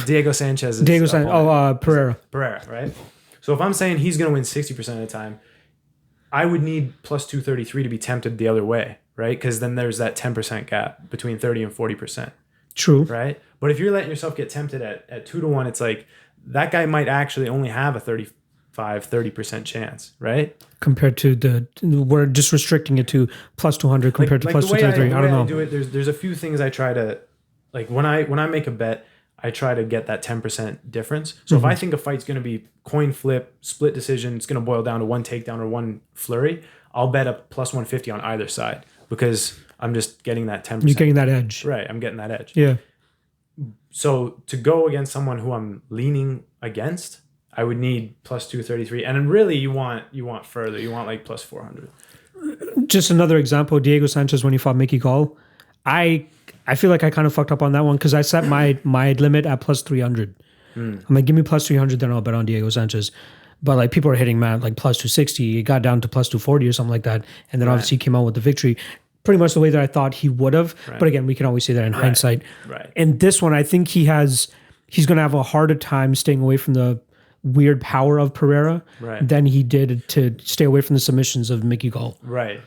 Diego Sanchez. Pereira. Pereira, right? So if I'm saying he's going to win 60% of the time, I would need plus 233 to be tempted the other way, right? Because then there's that 10% gap between 30 and 40%. True. Right? But if you're letting yourself get tempted at 2-1, it's like that guy might actually only have a 30% chance, right? Compared to we're just restricting it to plus 200 compared to plus 233. I don't know. Do it, there's a few things I try to, like, when I make a bet, I try to get that 10% difference. So if I think a fight's going to be coin flip, split decision, it's going to boil down to one takedown or one flurry, I'll bet a plus 150 on either side, because I'm just getting that 10%. You're getting that edge. Right, I'm getting that edge. Yeah. So to go against someone who I'm leaning against, I would need plus 233. And then really you want further. You want like plus 400. Just another example, Diego Sanchez when he fought Mickey Gall. I feel like I kind of fucked up on that one because I set my limit at plus 300. I'm like, give me plus 300, then I'll bet on Diego Sanchez. But like people are hitting Matt like plus 260. It got down to plus 240 or something like that. And then obviously he came out with the victory. Pretty much the way that I thought he would have. Right. But again, we can always say that in hindsight. Right. And this one, I think he's going to have a harder time staying away from the weird power of Pereira than he did to stay away from the submissions of Mickey Gall. Right.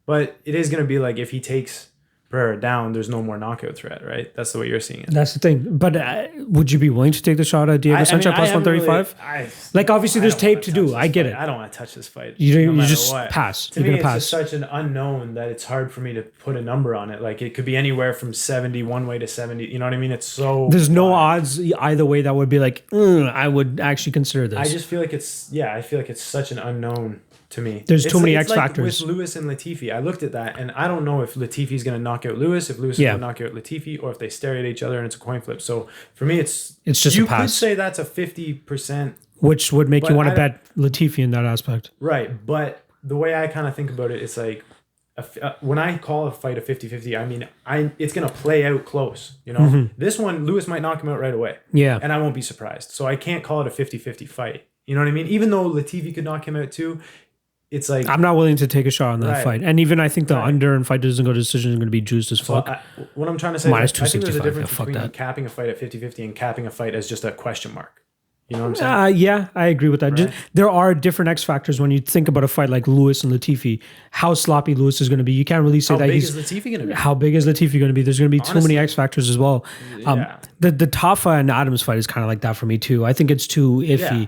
But it is going to be like if he takes Pereira down, there's no more knockout threat, right? That's the way you're seeing it. That's the thing. But would you be willing to take the shot at Diego Sanchez plus 135? Like, obviously, there's tape to do. I get it. I don't want to touch this fight. You just pass. To me, it's just such an unknown that it's hard for me to put a number on it. Like, it could be anywhere from 70 one way to 70. You know what I mean? It's so... There's no odds either way that would be like, I would actually consider this. I just feel like it's such an unknown to me. There's too many X factors. With Lewis and Latifi, I looked at that, and I don't know if Latifi's going to knock out Lewis, if Lewis is going to knock out Latifi, or if they stare at each other and it's a coin flip. So for me, it's just a pass. You could say that's a 50%. Which would make you want to bet Latifi in that aspect. Right, but the way I kind of think about it, it's like, when I call a fight a 50-50, I mean, it's going to play out close, you know? Mm-hmm. This one, Lewis might knock him out right away. Yeah. And I won't be surprised. So I can't call it a 50-50 fight. You know what I mean? Even though Latifi could knock him out too, it's like... I'm not willing to take a shot on that fight. And even I think the under and fight doesn't go to decision is going to be juiced as fuck. What I'm trying to say is I think there's a difference between capping a fight at 50-50 and capping a fight as just a question mark. You know what I'm saying? Yeah, I agree with that. Right. There are different X factors when you think about a fight like Lewis and Latifi. How sloppy Lewis is going to be. You can't really say that he's... How big is Latifi going to be? How big is Latifi going to be? There's going to be too many X factors as well. The Tafa and Adams fight is kind of like that for me too. I think it's too iffy. Yeah.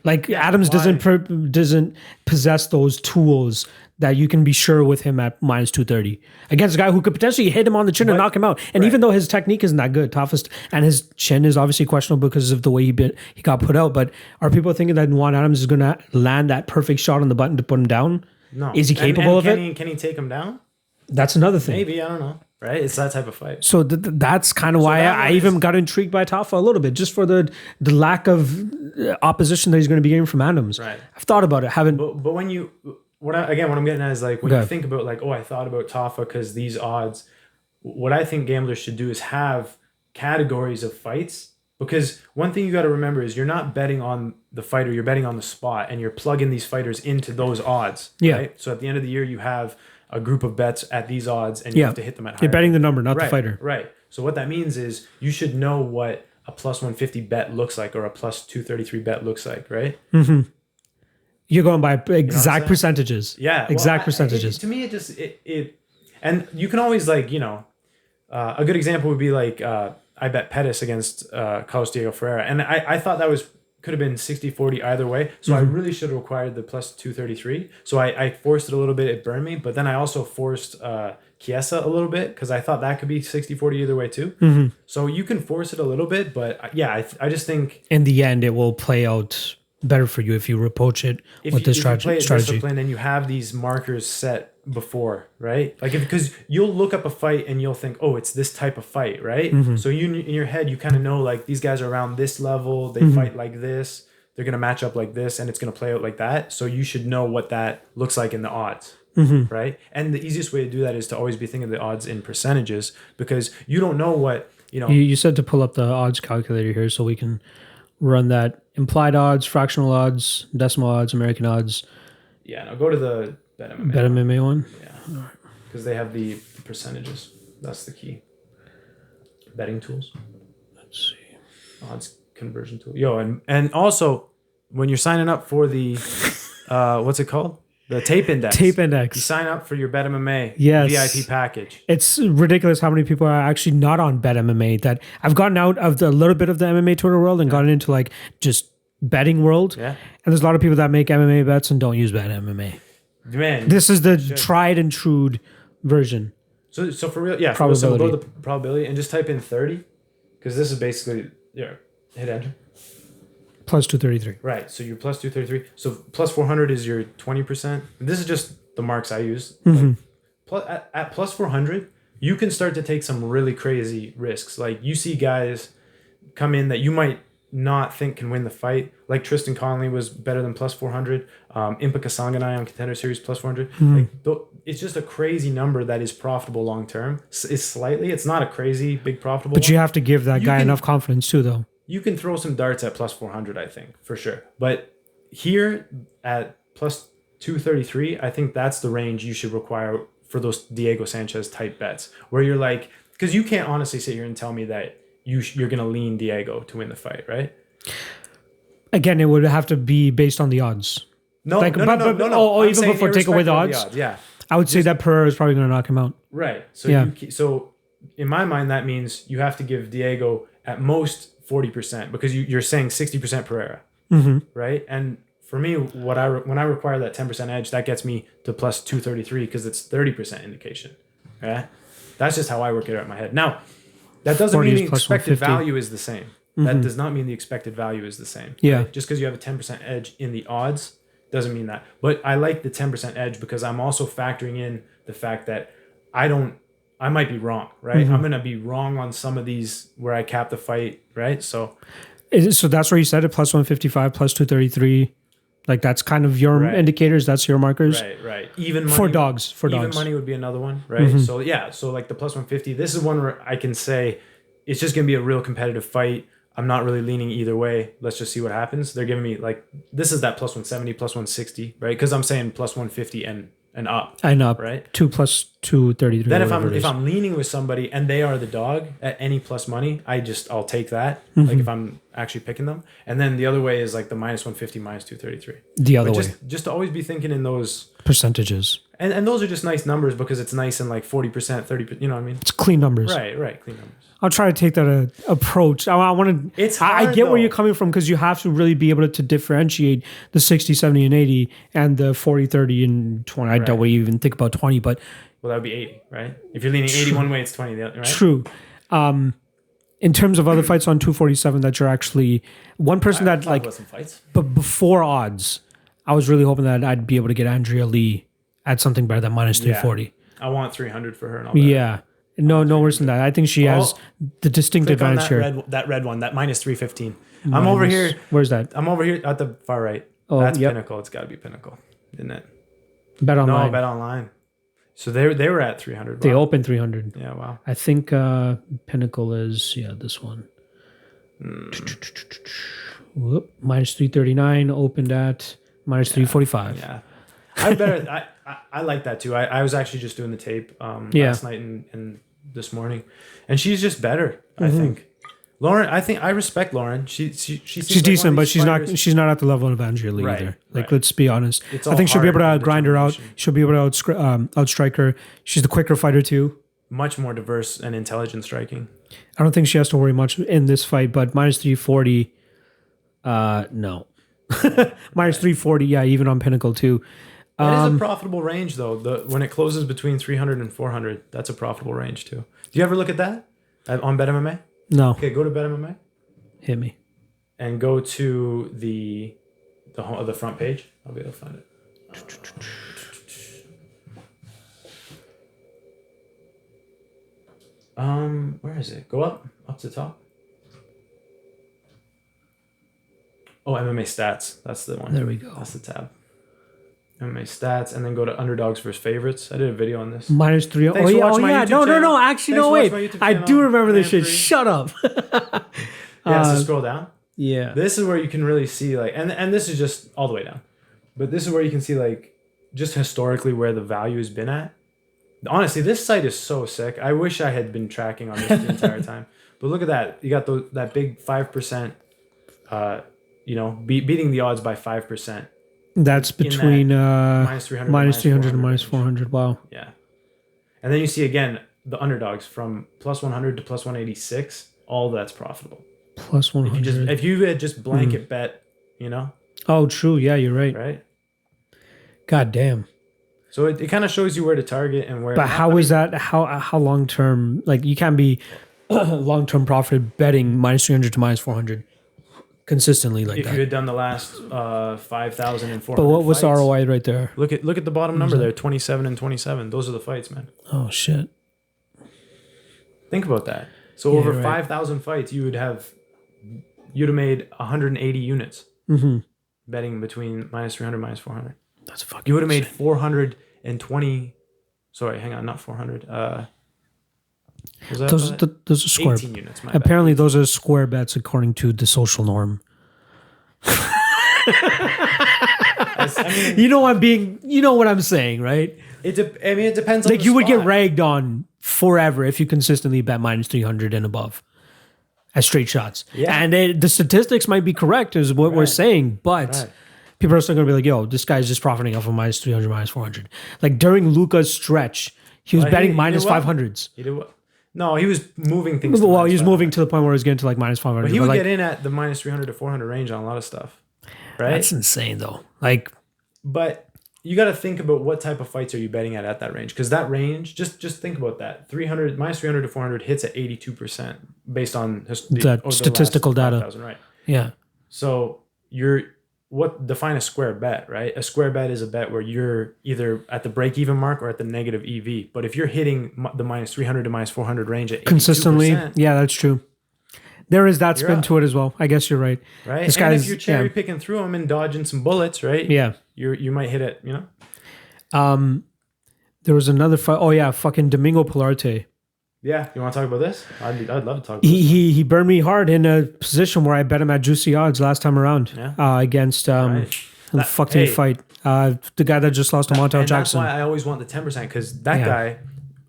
Like Adams doesn't possess those tools that you can be sure with him at minus 230 against a guy who could potentially hit him on the chin and knock him out. And even though his technique isn't that good, Tafa's and his chin is obviously questionable because of the way he got put out. But are people thinking that Juan Adams is going to land that perfect shot on the button to put him down? No. Is he capable of it? Can he take him down? That's another thing. Maybe, I don't know. Right? It's that type of fight. So that's kind of why I even got intrigued by Tafa a little bit, just for the lack of opposition that he's going to be getting from Adams. Right. I've thought about it. But when you... what I'm getting at is like, when you think about like, I thought about Tafa because these odds, what I think gamblers should do is have categories of fights, because one thing you got to remember is you're not betting on the fighter, you're betting on the spot, and you're plugging these fighters into those odds. Yeah. Right? So at the end of the year, you have a group of bets at these odds, and you have to hit them at higher. You're betting the number, not the fighter. Right. So what that means is you should know what a plus 150 bet looks like or a plus 233 bet looks like, right? Mm-hmm. You're going by exact percentages. Yeah. Exact percentages. To me, and you can always like, a good example would be like, I bet Pettis against Carlos Diego Ferreira. And I thought that could have been 60-40 either way. So I really should have required the plus 233. So I forced it a little bit. It burned me. But then I also forced Chiesa a little bit because I thought that could be 60-40 either way too. Mm-hmm. So you can force it a little bit. But I just think... in the end, it will play out better for you if you approach it with this strategy. If you play it disciplined and you have these markers set before, right? Like because you'll look up a fight and you'll think, oh, it's this type of fight, right? Mm-hmm. So you in your head, you kind of know like these guys are around this level, they fight like this, they're going to match up like this, and it's going to play out like that. So you should know what that looks like in the odds. right? And the easiest way to do that is to always be thinking of the odds in percentages, because you don't know what, You said to pull up the odds calculator here so we can run that implied odds, fractional odds, decimal odds, American odds. Yeah, now go to the BetMMA. BetMMA one? Yeah. Because they have the percentages. That's the key. Betting tools. Let's see. Odds conversion tool. Yo, and also when you're signing up for the what's it called? The tape index. Tape index. You sign up for your BetMMA yes. VIP package. It's ridiculous how many people are actually not on BetMMA. That I've gotten out of the little bit of the MMA Twitter world and gotten into like just betting world. Yeah. And there's a lot of people that make MMA bets and don't use BetMMA. Man, this is the tried and true version. So for real, yeah. Probability. So we'll go to the probability and just type in 30, because this is basically hit enter. Plus 233. Right. So you're plus 233. So plus 400 is your 20%. This is just the marks I use. At plus 400, you can start to take some really crazy risks. Like you see guys come in that you might not think can win the fight. Like Tristan Connolly was better than plus 400. Impa Kasanganay on Contender Series plus 400. It's just a crazy number that is profitable long term. It's not a crazy big profitable. But you have to give that guy enough confidence too, though. You can throw some darts at plus 400, I think, for sure. But here at plus 233, I think that's the range you should require for those Diego Sanchez type bets, where you're like, because you can't honestly sit here and tell me that you're going to lean Diego to win the fight, right? Again, it would have to be based on the odds. No. Oh, even before take away the odds? Yeah. I would say that Pereira is probably going to knock him out. Right. So so in my mind, that means you have to give Diego at most 40%, because you're saying 60% Pereira, right? And for me, when I require that 10% edge, that gets me to plus 233, because it's 30% indication. Right? That's just how I work it out in my head. Now, that doesn't mean the expected value is the same. That does not mean the expected value is the same. Yeah. Right? Just because you have a 10% edge in the odds doesn't mean that. But I like the 10% edge because I'm also factoring in the fact that I might be wrong, right? I'm going to be wrong on some of these where I cap the fight, right? So that's where you said it, plus 155, plus 233. Like that's kind of your indicators. That's your markers. Right. Even money, for dogs. Even money would be another one, right? So so like the plus 150, this is one where I can say it's just going to be a real competitive fight. I'm not really leaning either way. Let's just see what happens. They're giving me like, this is that plus 170, plus 160, right? Because I'm saying plus 150 and up. And up. Right? 2 plus 233. Then if I'm leaning with somebody and they are the dog at any plus money, I'll take that. Like if I'm actually picking them. And then the other way is like the minus 150, minus 233. The other way. Just to always be thinking in those percentages. And those are just nice numbers because it's nice in like 40%, 30%, you know what I mean? It's clean numbers. Right, clean numbers. I'll try to take that approach. I want to. It's hard, I get where you're coming from, because you have to really be able to differentiate the 60, 70, and 80 and the 40, 30, and 20. I doubt you even think about 20, but. Well, that would be 80, right? If you're leaning 80 one way, it's 20 the other, right? True. In terms of other fights on 247 that you're actually. One person that like. Some fights. But before odds, I was really hoping that I'd be able to get Andrea Lee at something better than minus 340. I want 300 for her and all that. Yeah. No worse than that. I think she has the distinct advantage here. That red one, that minus 315. I'm over here. Where's that? I'm over here at the far right. Oh, that's Pinnacle. It's got to be Pinnacle, isn't it? Bet online. No, Bet online. So they were at 300. Wow. They opened 300. Yeah, wow. I think Pinnacle is this one. Whoop, minus 339. Opened at minus 345. Yeah. I like that too. I was actually just doing the tape last night and this morning, and she's just better. I think Lauren. I respect Lauren. She's decent, but she's not at the level of Andrea Lee either. Like let's be honest. I think she'll be able to grind her out. She'll be able to outstrike her. She's the quicker fighter too. Much more diverse and intelligent striking. I don't think she has to worry much in this fight, but minus 340. No. Minus 340. Yeah, even on Pinnacle too. That is a profitable range, though. When it closes between 300 and 400, that's a profitable range, too. Do you ever look at that on BetMMA? No. Okay, go to BetMMA. Hit me. And go to the front page. I'll be able to find it. Where is it? Go up to the top. Oh, MMA stats. That's the one. There we go. That's the tab. MMA stats, and then go to underdogs versus favorites. I did a video on this. -3. Thanks for watching my YouTube No. channel. Actually, Thanks no, for wait. watching my YouTube I channel, do remember this shit. Man-Free. Shut up. Yeah, so scroll down. Yeah. This is where you can really see like, and this is just all the way down, but this is where you can see like just historically where the value has been at. Honestly, this site is so sick. I wish I had been tracking on this the entire time. But look at that. You got that big 5%, beating the odds by 5%. That's between -300 and -400. Wow. Yeah. And then you see again the underdogs from +100 to +186. All that's profitable. +100. If you had just blanket bet, Oh, true. Yeah, you're right. right? God damn. So it kind of shows you where to target and where. But how is that? How long term? Like you can't be long term profit betting -300 to -400 consistently like if that. you had done the last 5,400. But what was the fights, ROI right there? Look at the bottom number there, 27 and 27. Those are the fights, man. Oh shit. Think about that. So Yeah, over right. 5,000 fights, you'd have made 180 units betting between -300 -400. That's fucking. You would have made 420. Sorry, hang on, not 400. Was that Those are square. 18 units. My bad. Apparently, those are square bets according to the social norm. You know what I'm saying, right? It depends on Like the you would get spot. ragged on forever if you consistently bet -300 and above as straight shots. Yeah. And the statistics might be correct, is what we're Right. saying, but Right. people are still going to be like, yo, this guy's just profiting off of -300, -400. Like during Luca's stretch, he was Well, betting he did minus well. 500s. He did what? No, he was moving things. to Well, he was -500. moving to the point where he was getting to like -500. But he but would like, get in at the -300 to 400 range on a lot of stuff, right? that's insane, though. Like, But you got to think about what type of fights are you betting at that range, because that range, just think about that. -300 to 400 hits at 82% based on The statistical data. 5,000, right? yeah. So define a square bet, right? A square bet is a bet where you're either at the break even mark or at the negative EV. But if you're hitting the -300 to -400 range at 82%, Consistently, yeah, that's true. There is that spin up. to it as well. I guess you're right. right? This And guy's if you're cherry picking through them and dodging some bullets, right? yeah. You might hit it, There was another fight. Oh yeah, fucking Domingo Pilarte. Yeah, you want to talk about this? I'd love to talk about He burned me hard in a position where I bet him at juicy odds last time around. Yeah. Against Right. the fucked me fight. The guy that just lost to Montel And Jackson. that's why I always want the 10%, because that Yeah. guy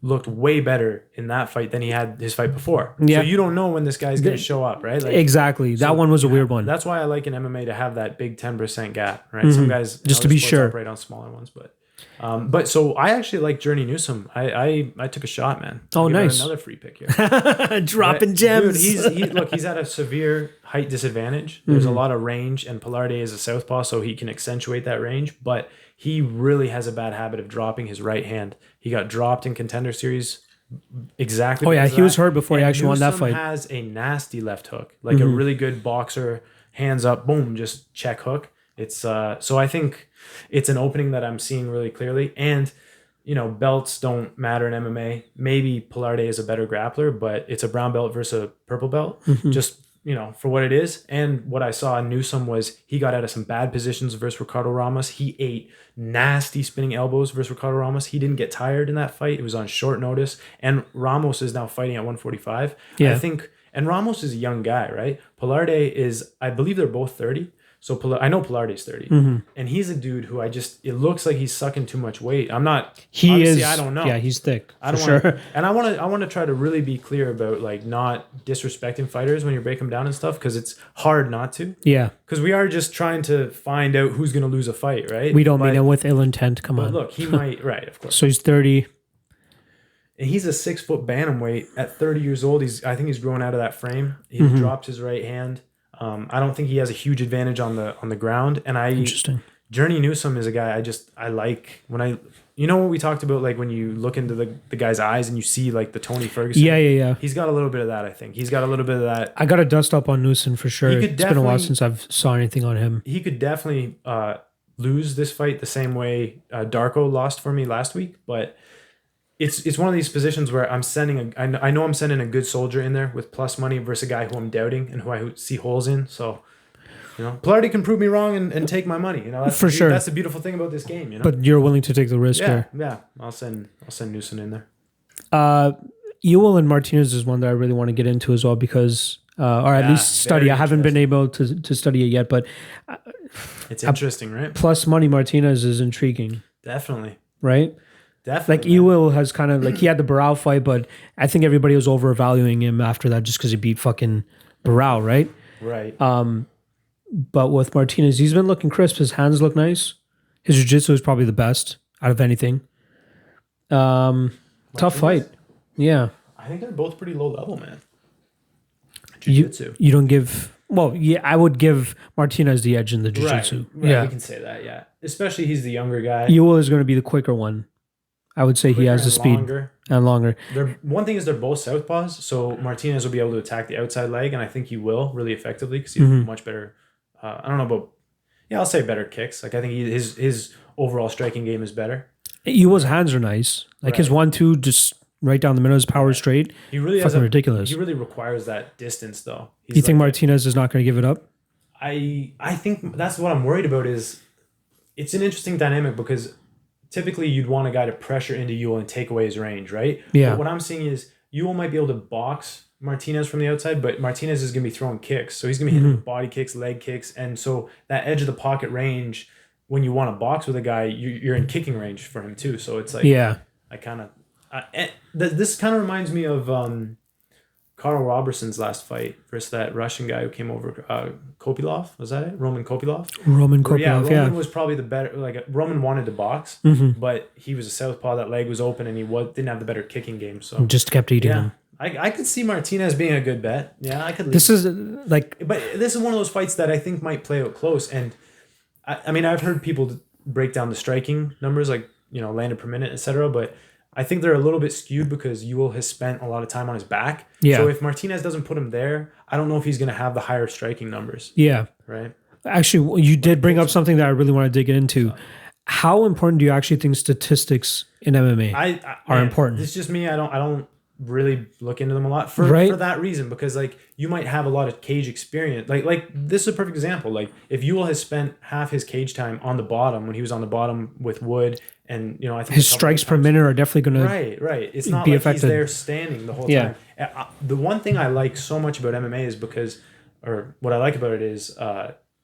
looked way better in that fight than he had his fight before. Yeah. So you don't know when this guy's going to show up, right? Like, Exactly. That one was a weird one. That's why I like in MMA to have that big 10% gap, right? Some guys Just to be sports sure. operate on smaller ones, but so I actually like Journey Newsome. I took a shot, man. Oh, I'll give out nice. Another free pick here. Dropping gems. Dude, he's at a severe height disadvantage. There's a lot of range, and Pilarte is a southpaw, so he can accentuate that range. But he really has a bad habit of dropping his right hand. He got dropped in Contender Series. Exactly. Oh, yeah, because of he was that. hurt before he And actually won that Newsome fight. Has a nasty left hook, like a really good boxer, hands up, boom, just check hook. It's so I think it's an opening that I'm seeing really clearly, and belts don't matter in MMA. Maybe Pilarte is a better grappler, but it's a brown belt versus a purple belt. Just for what it is. And what I saw in Newsome was he got out of some bad positions versus Ricardo Ramos. He ate nasty spinning elbows versus Ricardo Ramos. He didn't get tired in that fight. It was on short notice. And Ramos is now fighting at 145. Yeah. I think, and Ramos is a young guy, right? Pilarte is, I believe they're both 30. So I know Pilarte's 30, and he's a dude who it looks like he's sucking too much weight. I'm not. He is. I don't know. Yeah, he's thick. I don't for want sure. And I want to try to really be clear about like not disrespecting fighters when you break them down and stuff, because it's hard not to. Yeah. Because we are just trying to find out who's going to lose a fight, right? We don't mean it with ill intent. Come But on. look, he might. Right, of course. So he's 30. And he's a 6-foot bantamweight at 30 years old. I think he's growing out of that frame. He dropped his right hand. I don't think he has a huge advantage on the ground. And Interesting. Journey Newsome is a guy I like when what we talked about, like when you look into the guy's eyes and you see like the Tony Ferguson. Yeah. He's got a little bit of that, I think. He's got a little bit of that. I got to dust up on Newsom for sure. He could It's been a while definitely- since I've saw anything on him. He could definitely lose this fight the same way Darko lost for me last week, but it's one of these positions where I know I'm sending a good soldier in there with plus money versus a guy who I'm doubting and who I see holes in. So You know, Pilardi can prove me wrong and take my money. You know, that's For sure. That's the beautiful thing about this game. You know, But you're willing to take the risk here. Yeah. I'll send Newsom in there. Ewell and Martinez is one that I really want to get into as well because, or at least study. I haven't been able to study it yet, but it's interesting, right? Plus money Martinez is intriguing. Definitely. Right? Definitely. Like Ewell has kind of like he had the Barao fight, but I think everybody was overvaluing him after that just because he beat fucking Barao, right? Right. But with Martinez, he's been looking crisp. His hands look nice. His jiu-jitsu is probably the best out of anything. Tough fight. Yeah. I think they're both pretty low level, man. Jiu-jitsu. You don't give... Well, yeah, I would give Martinez the edge in the jiu-jitsu. Right, yeah. We can say that, yeah. Especially he's the younger guy. Ewell is going to be the quicker one. I would say he has the speed. And longer. One thing is they're both southpaws, so Martinez will be able to attack the outside leg, and I think he will really effectively because he's much better. I don't know about... Yeah, I'll say better kicks. Like I think his overall striking game is better. Ewell's hands are nice. Like his 1-2 just... Right down the middle, his power straight. He really fucking ridiculous. He really requires that distance, though. You think Martinez is not going to give it up? I think that's what I'm worried about. Is it's an interesting dynamic because typically you'd want a guy to pressure into Ewell and take away his range, right? Yeah. But what I'm seeing is Ewell might be able to box Martinez from the outside, but Martinez is going to be throwing kicks, so he's going to be hitting body kicks, leg kicks, and so that edge of the pocket range. When you want to box with a guy, you're in kicking range for him too. So it's like I kind of. This kind of reminds me of Carl Roberson's last fight versus that Russian guy who came over. Kopylov, was that it? Roman Kopylov? Roman was probably the better. Like Roman wanted to box, but he was a southpaw. That leg was open, and he didn't have the better kicking game. So just kept eating him. I could see Martinez being a good bet. Yeah, I could. This is but this is one of those fights that I think might play out close. And I mean, I've heard people break down the striking numbers, like landed per minute, etc. But I think they're a little bit skewed because Ewell has spent a lot of time on his back. Yeah. So if Martinez doesn't put him there, I don't know if he's going to have the higher striking numbers. Yeah. Right. Actually, you did bring up something that I really want to dig into. How important do you actually think statistics in MMA are important? It's just me. I don't really look into them a lot for that reason, because like you might have a lot of cage experience. Like this is a perfect example. Like if Ewell has spent half his cage time on the bottom when he was on the bottom with Wood, and I think his strikes per minute are definitely going to right. It's not like affected. He's there standing the whole time. The one thing I like so much about MMA is what I like about it is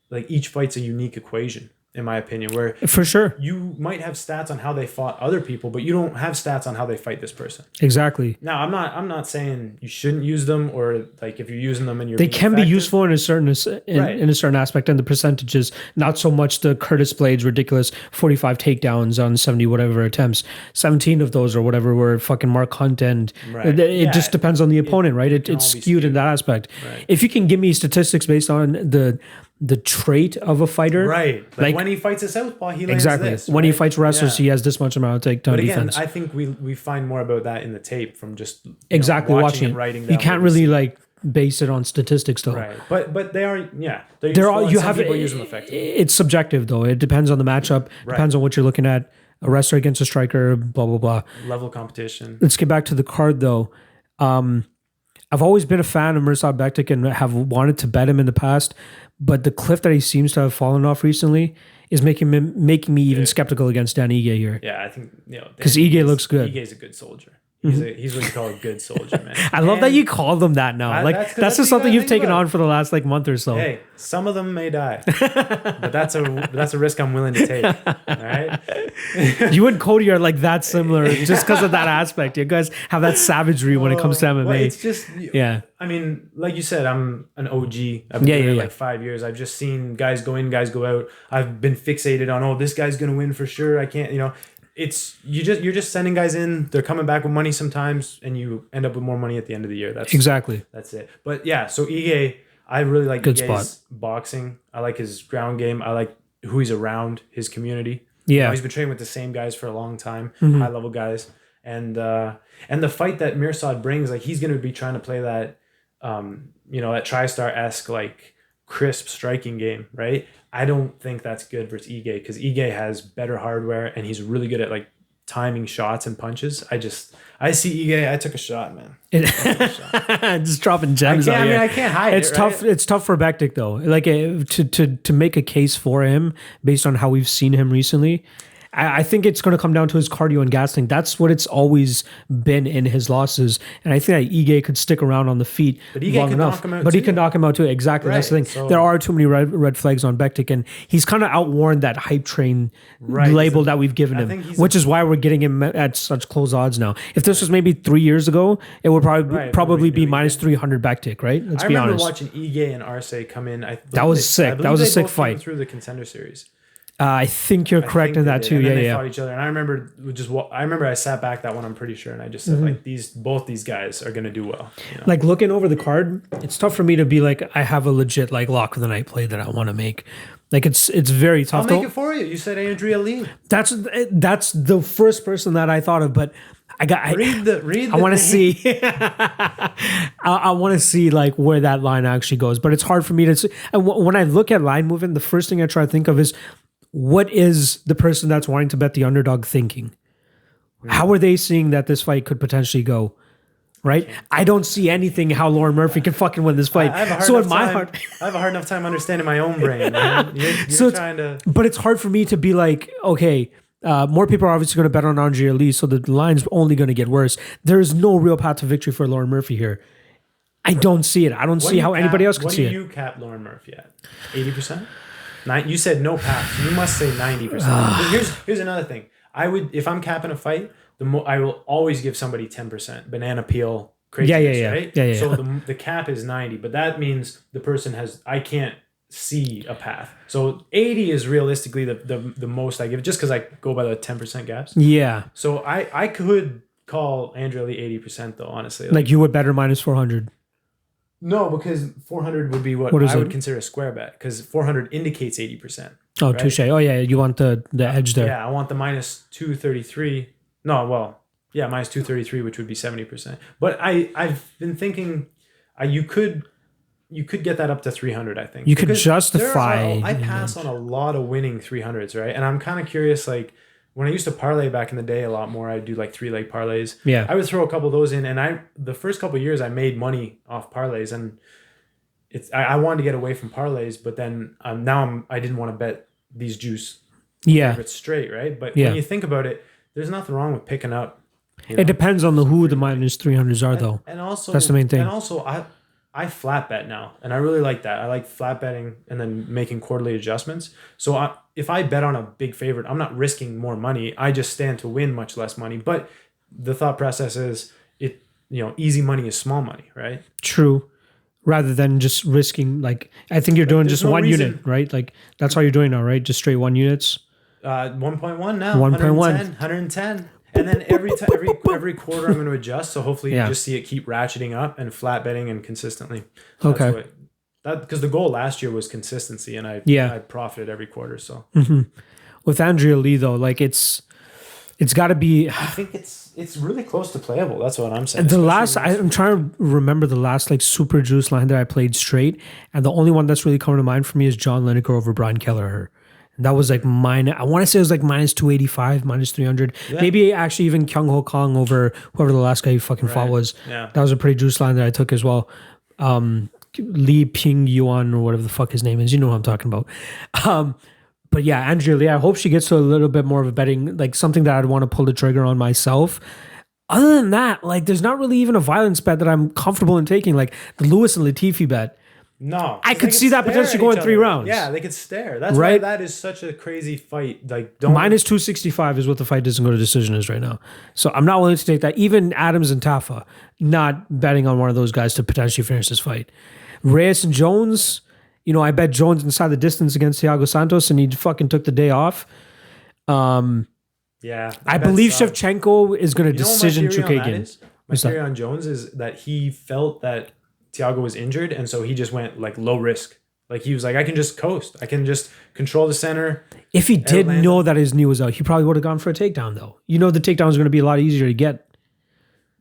like each fight's a unique equation. In my opinion, where for sure you might have stats on how they fought other people, but you don't have stats on how they fight this person. Exactly. Now, I'm not saying you shouldn't use them, or like if you're using them and you're they can be useful in a certain in a certain aspect, and the percentages not so much. The Curtis Blades ridiculous 45 takedowns on 70 whatever attempts, 17 of those or whatever were fucking Mark Hunt, and it just depends on the opponent, right? It's skewed in that aspect. Right. If you can give me statistics based on the trait of a fighter, right? Like when he fights a southpaw, he lands this. When he fights wrestlers, he has this much amount of takedown defense. I think we find more about that in the tape from just watching and writing down. You can't really like base it on statistics though, right? But they are they're all you have. People use them effectively. It's subjective though. It depends on the matchup. Depends on what you're looking at. A wrestler against a striker. Blah blah blah. Level competition. Let's get back to the card though. I've always been a fan of Mirsad Bektik and have wanted to bet him in the past, but the cliff that he seems to have fallen off recently is making me even skeptical against Dan Ige here. Yeah, I think because Ige looks good. Ige's a good soldier. He's what you call a good soldier, man. I love that you call them that now. That's just something you've taken on for the last month or so. Hey, some of them may die, but that's a risk I'm willing to take. All right. You and Cody are like that similar just because of that aspect. You guys have that savagery when it comes to MMA. Well, it's just I mean, like you said, I'm an OG. I've been here like 5 years. I've just seen guys go in, guys go out. I've been fixated on this guy's gonna win for sure. I can't It's you're just sending guys in. They're coming back with money sometimes, and you end up with more money at the end of the year. That's it. But yeah, so Ige, I really like Ige's boxing. I like his ground game. I like who he's around, his community. Yeah, he's been training with the same guys for a long time, high level guys, and the fight that Mirsad brings, like he's going to be trying to play that, that TriStar-esque like crisp striking game, right? I don't think that's good versus Ige because Ige has better hardware and he's really good at like timing shots and punches. I see Ige. I took a shot, man. I took a shot. Just dropping gems out here. I can't hide it's it. tough. Right? It's tough for Bektik though. Like to make a case for him based on how we've seen him recently. I think it's going to come down to his cardio and gas thing. That's what it's always been in his losses. And I think that Ige could stick around on the feet long enough. But he can knock him out too. Exactly. Right. That's the thing. So, there are too many red flags on Bektik, and he's kind of outworn that hype train label that we've given him, which is why we're getting him at such close odds now. If this was maybe 3 years ago, it would probably be minus 300 Bektik, right? Let's be honest. I remember watching Ige and Arce come in. That was sick. That was a sick fight. Through the Contender Series. I think you're correct in that too. And yeah, they fought each other, and I remember I sat back that one. I'm pretty sure, and I just said like both these guys are gonna do well. You know? Like looking over the card, it's tough for me to be like I have a legit like lock of the night play that I want to make. Like it's very tough. I'll make it for you. You said Andrea Lee. That's the first person that I thought of, but read the I want to see. I want to see like where that line actually goes, but it's hard for me to see. And when I look at line movement, the first thing I try to think of is, what is the person that's wanting to bet the underdog thinking? How are they seeing that this fight could potentially go? Right? I don't see anything how Lauren Murphy can fucking win this fight. I have a hard enough time understanding my own brain. Man. You're trying to. But it's hard for me to be like, okay, more people are obviously going to bet on Andrea Lee, so the line's only going to get worse. There is no real path to victory for Lauren Murphy here. I don't see it. I don't see how anybody else can see it. What do you cap Lauren Murphy at? 80%? You said no path. So you must say 90%. Here's another thing. I would, if I'm capping a fight, I will always give somebody 10%. Banana peel, craziness, right? Yeah. So the cap is 90, but that means the person I can't see a path. So 80 is realistically the most I give, just because I go by the 10% gaps. Yeah. So I could call Andrea Lee 80% though, honestly. Like you would bet her minus 400. No, because 400 would be what I would consider a square bet, because 400 indicates 80%. Oh, right? Touche. Oh, yeah, you want the edge there. Yeah, I want the minus 233. No, well, yeah, minus 233, which would be 70%. But I've been thinking you could get that up to 300, I think. You could justify. I pass on a lot of winning 300s, right? And I'm kind of curious, like, when I used to parlay back in the day a lot more, I'd do like 3-leg parlays. Yeah. I would throw a couple of those in, and the first couple of years I made money off parlays, and I wanted to get away from parlays, but then I didn't want to bet these juice favorites straight, right? But when you think about it, there's nothing wrong with picking up. It depends on who the minus 300s are, though. And also that's the main thing. And also I flat bet now, and I really like that. I like flat betting and then making quarterly adjustments. So if I bet on a big favorite, I'm not risking more money. I just stand to win much less money. But the thought process is easy money is small money, right? True. Rather than just risking, like, I think you're doing just one unit, right? Like that's all you're doing now, right? Just straight 1 units. 1.1 now. 1.1. 110. And then every quarter I'm going to adjust. So hopefully you just see it keep ratcheting up and flat betting and consistently. Okay. Because the goal last year was consistency, and I profited every quarter. So with Andrea Lee though, like it's got to be. I think it's really close to playable. That's what I'm saying. I'm trying to remember the last like super juice line that I played straight, and the only one that's really coming to mind for me is John Lineker over Brian Kelleher. That was like I want to say it was like minus 285, minus 300. Yeah. Maybe actually even Kyung Ho Kong over whoever the last guy you fucking fought was. Yeah. That was a pretty juice line that I took as well. Lee Ping Yuan or whatever the fuck his name is. You know what I'm talking about. But yeah, Andrea Lee, I hope she gets to a little bit more of a betting, like something that I'd want to pull the trigger on myself. Other than that, like there's not really even a violence bet that I'm comfortable in taking, like the Lewis and Latifi bet. No, I could see that potentially going 3 rounds. Yeah, they could stare. That's right. Why that is such a crazy fight. Like, minus 265 is what the fight doesn't go to decision is right now. So I'm not willing to take that. Even Adams and Tafa, not betting on one of those guys to potentially finish this fight. Reyes and Jones, I bet Jones inside the distance against Thiago Santos, and he fucking took the day off. Yeah, I believe Shevchenko is going to decision Chukagian. My theory on Jones is that he felt that Thiago was injured, and so he just went like low risk. Like he was like, I can just coast. I can just control the center. If he did know that his knee was out, he probably would have gone for a takedown though. The takedown is going to be a lot easier to get.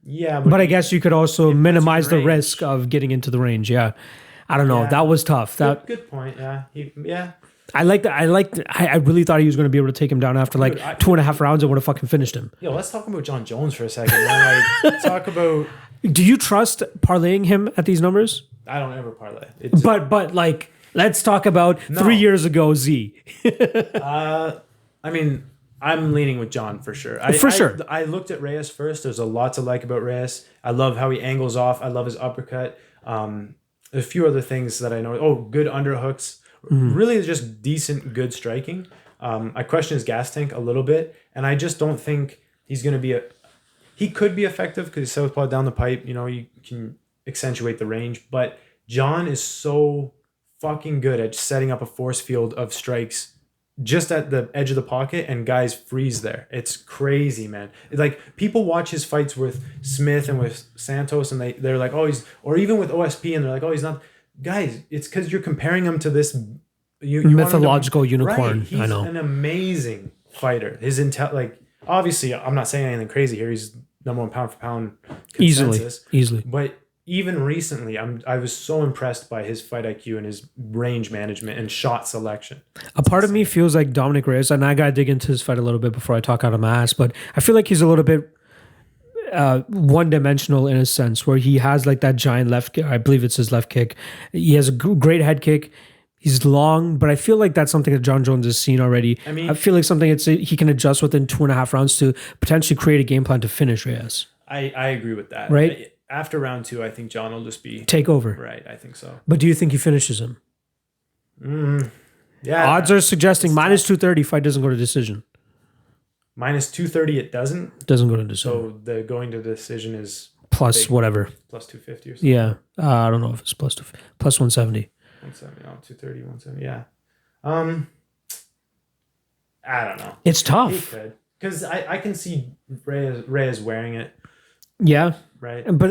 Yeah, but I guess you could also minimize the risk of getting into the range. Yeah. I don't know. Yeah. That was tough. Good point. Yeah. I really thought he was going to be able to take him down after like 2.5 rounds and would have fucking finished him. Yo, let's talk about John Jones for a second. Like, talk about. Do you trust parlaying him at these numbers? I don't ever parlay. But like, let's talk about 3 years ago, Z. I mean, I'm leaning with John for sure. Sure. I looked at Reyes first. There's a lot to like about Reyes. I love how he angles off. I love his uppercut. A few other things that I know. Oh, good underhooks. Really just decent, good striking. I question his gas tank a little bit, and I just don't think he's going to be he could be effective because he's southpaw down the pipe. You know, you can accentuate the range, but John is so fucking good at setting up a force field of strikes just at the edge of the pocket, and guys freeze there. It's crazy, man. Like, people watch his fights with Smith and with Santos, and they're like, oh, or even with OSP, and they're like, oh, he's not. Guys, it's because you're comparing him to this mythological unicorn. Right. He's I know. an amazing fighter. His like, obviously, I'm not saying anything crazy here. He's number one pound for pound consensus. Easily. But even recently, I was so impressed by his fight IQ and his range management and shot selection. A part of me feels like Dominic Reyes, and I gotta dig into his fight a little bit before I talk out of my ass, but I feel like he's a little bit one-dimensional in a sense, where he has like that giant left kick. I believe it's his left kick. He has a great head kick. He's long, but I feel like that's something that John Jones has seen already. I mean, I feel like something he can adjust within 2.5 rounds to potentially create a game plan to finish Reyes. I agree with that. Right? After round 2, I think John will just take over. Right, I think so. But do you think he finishes him? Yeah. Odds are suggesting minus 230 fight doesn't go to decision. Minus 230 it doesn't? Doesn't go to decision. So the going to decision is plus big, whatever. Plus 250 or something. Yeah. I don't know if it's plus 170. 170, 230, 170, yeah. I don't know. It's tough. He could. Because I can see Reyes wearing it. Yeah. Right. But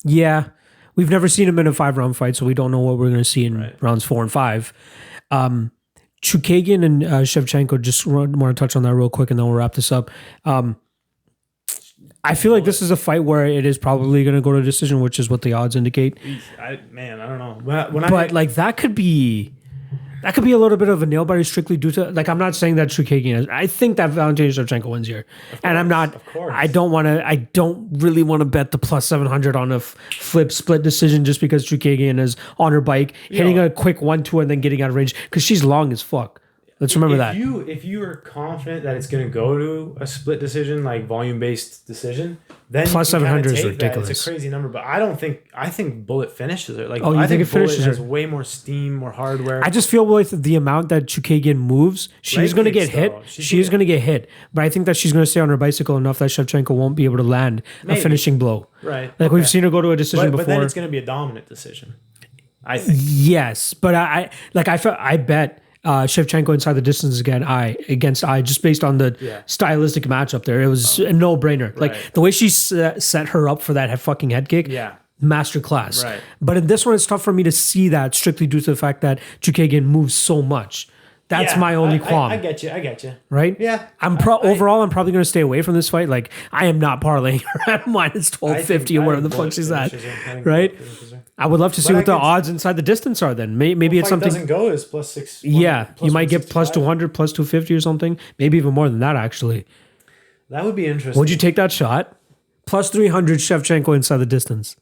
yeah. We've never seen him in a 5-round fight, so we don't know what we're going to see in rounds 4 and 5. Chookagian and Shevchenko, just want to touch on that real quick and then we'll wrap this up. I feel like this is a fight where it is probably going to go to decision, which is what the odds indicate. I don't know. That could be a little bit of a nail biter strictly due to, like, I'm not saying that Chookagian. I think that Valentina Shevchenko wins here, and I'm not. I don't really want to bet the plus 700 on a flip split decision just because Chookagian is on her bike hitting a quick 1-2 and then getting out of range because she's long as fuck. Let's remember that. If you are confident that it's going to go to a split decision, like volume-based decision, then plus 700 is ridiculous. It's a crazy number, but I think Bullet finishes it. Like, you think it finishes Bullet has way more steam, more hardware. I just feel with the amount that Chookagian moves, she's going to get hit. She's going to get hit, but I think that she's going to stay on her bicycle enough that Shevchenko won't be able to land a finishing blow. Right. Like we've seen her go to a decision before. But then it's going to be a dominant decision. I think. Yes, but I bet. Shevchenko inside the distance against I, just based on the stylistic matchup there. It was a no-brainer. Right. Like, the way she set her up for that fucking head kick, masterclass. Right. But in this one, it's tough for me to see that strictly due to the fact that Chookagian moves so much. That's my only qualm. I get you. Right? Yeah. Overall, I'm probably going to stay away from this fight. Like, I am not parlaying her at minus 1250 or whatever the fuck she's at. Right? I would love to see what the odds inside the distance are then. Maybe it's something. Doesn't go as plus 6. Yeah. You might get plus 200, plus 250 or something. Maybe even more than that, actually. That would be interesting. Would you take that shot? Plus 300 Shevchenko inside the distance.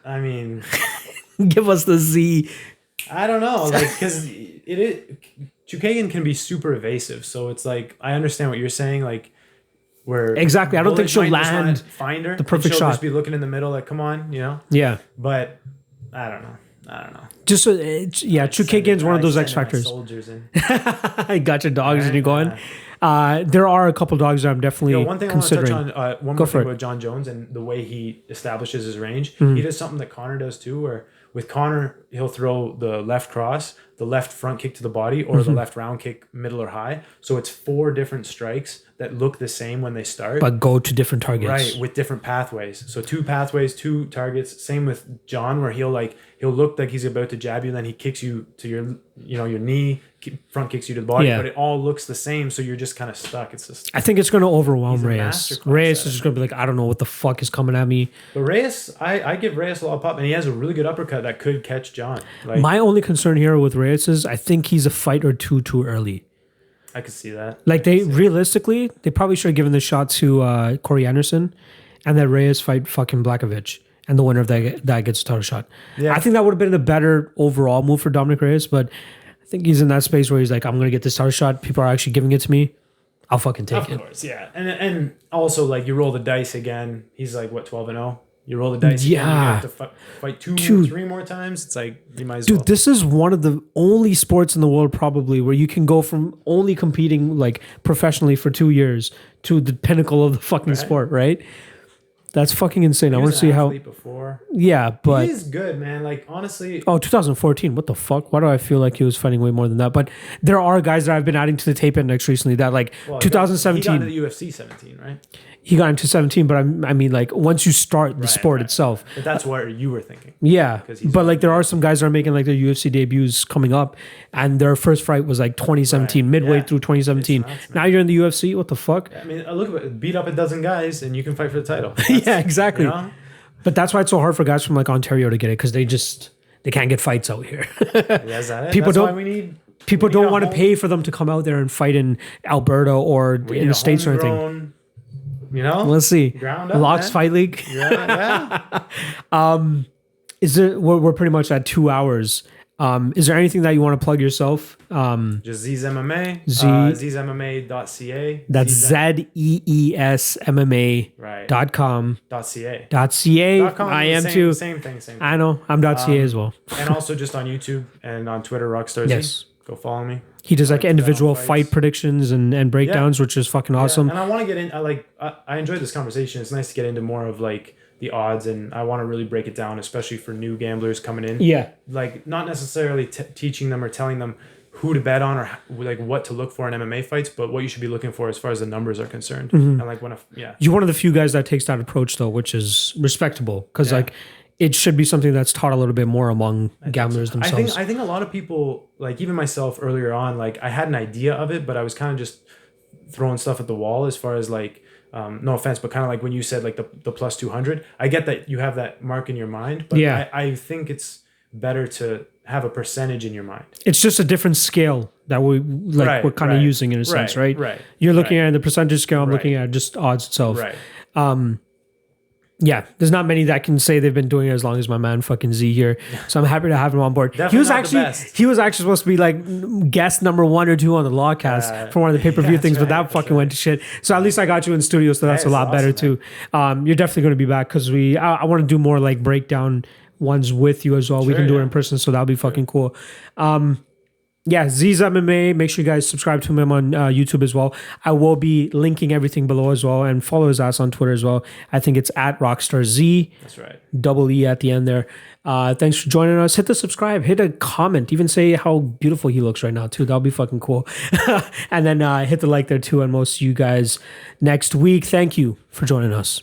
I mean. Give us the Z. I don't know. Like, because Chookagian can be super evasive, so it's like I understand what you're saying. Like, where exactly, I don't think she'll land find her the perfect she'll shot. Just be looking in the middle, like, come on, you know. Yeah, but I don't know. Just Chookagian's one of those X factors. Soldiers in. I got your dogs, and you're going. There are a couple dogs that I'm definitely one thing considering. I want to touch on. One more thing about John Jones and the way he establishes his range. He does something that Connor does too, where with Connor he'll throw the left cross, the left front kick to the body, or the left round kick middle or high. So it's 4 different strikes that look the same when they start, but go to different targets. Right, with different pathways. So 2 pathways, 2 targets. Same with John, where he'll look like he's about to jab you, and then he kicks you to your your knee, front kicks you to the body, but it all looks the same. So you're just kind of stuck. It's just. I think it's going to overwhelm Reyes. Reyes is just going to be like, I don't know what the fuck is coming at me. But Reyes, I give Reyes a lot of pop, and he has a really good uppercut that could catch John. Like, my only concern here with Reyes is I think he's a fight or two too early. I could see that. Like realistically, they probably should have given the shot to Corey Anderson, and that Reyes fight fucking Blachowicz, and the winner of that gets a title shot. Yeah. I think that would have been a better overall move for Dominic Reyes, but I think he's in that space where he's like, I'm gonna get this title shot. People are actually giving it to me. I'll fucking take it. Of course, yeah. And also like you roll the dice again. He's like what 12-0. You roll the dice. Yeah. Again, you have to fight 3 more times. It's like you might as well. Dude, this is one of the only sports in the world probably where you can go from only competing like professionally for 2 years to the pinnacle of the fucking sport, right? That's fucking insane. I want to see how. Before. Yeah, but he's good, man. Like honestly. Oh, 2014. What the fuck? Why do I feel like he was fighting way more than that? But there are guys that I've been adding to the tape index recently that like 2017. He got into the UFC 17, right? He got into 17, but I mean, like once you start the sport itself. But that's what you were thinking. Yeah, but like there are some guys that are making like their UFC debuts coming up, and their first fight was like 2017, midway through 2017. Nuts, now you're in the UFC. What the fuck? I mean, look at it. Beat up a dozen guys, and you can fight for the title. Yeah, exactly. But that's why it's so hard for guys from like Ontario to get it because they can't get fights out here. Is that it? People that's don't. Why we need. People don't want to pay for them to come out there and fight in Alberta or in the States or anything. Let's see. Ground up, Locks man. Fight League. Yeah. Is it? We're pretty much at 2 hours. Is there anything that you want to plug yourself? Just Zee's MMA. ZeesMMA.ca. That's ZeesMMA.com. .ca. I am too. Same thing. I know. I'm .ca as well. And also just on YouTube and on Twitter, RockstarZee. Yes. Go follow me. He does like individual fight predictions and breakdowns, which is fucking awesome. And I want to get in. I enjoyed this conversation. It's nice to get into more of like the odds, and I want to really break it down, especially for new gamblers coming in. Yeah, like not necessarily teaching them or telling them who to bet on or like what to look for in MMA fights, but what you should be looking for as far as the numbers are concerned. Mm-hmm. And like you're one of the few guys that takes that approach though, which is respectable because like. It should be something that's taught a little bit more among gamblers themselves. I think a lot of people, like even myself earlier on, like I had an idea of it, but I was kind of just throwing stuff at the wall as far as like, no offense, but kind of like when you said like the plus 200, I get that you have that mark in your mind, but I think it's better to have a percentage in your mind. It's just a different scale that we're kind of using in a sense, right? Right. You're looking at the percentage scale, I'm looking at just odds itself. Right. Yeah, there's not many that can say they've been doing it as long as my man fucking Z here. So I'm happy to have him on board. Definitely he was actually supposed to be like guest number 1 or 2 on the Lawcast for one of the pay-per-view things, but that fucking went to shit. So at least I got you in studio, so that's a lot better too. You're definitely going to be back because I want to do more like breakdown ones with you as well. We can do it in person, so that'll be fucking cool. Yeah, Zee's MMA. Make sure you guys subscribe to him on YouTube as well. I will be linking everything below as well, and follow his ass on Twitter as well. I think it's at RockstarZee. That's right. Double E at the end there. Thanks for joining us. Hit the subscribe. Hit a comment. Even say how beautiful he looks right now too. That'll be fucking cool. And then hit the like there too. And we'll see you guys next week. Thank you for joining us.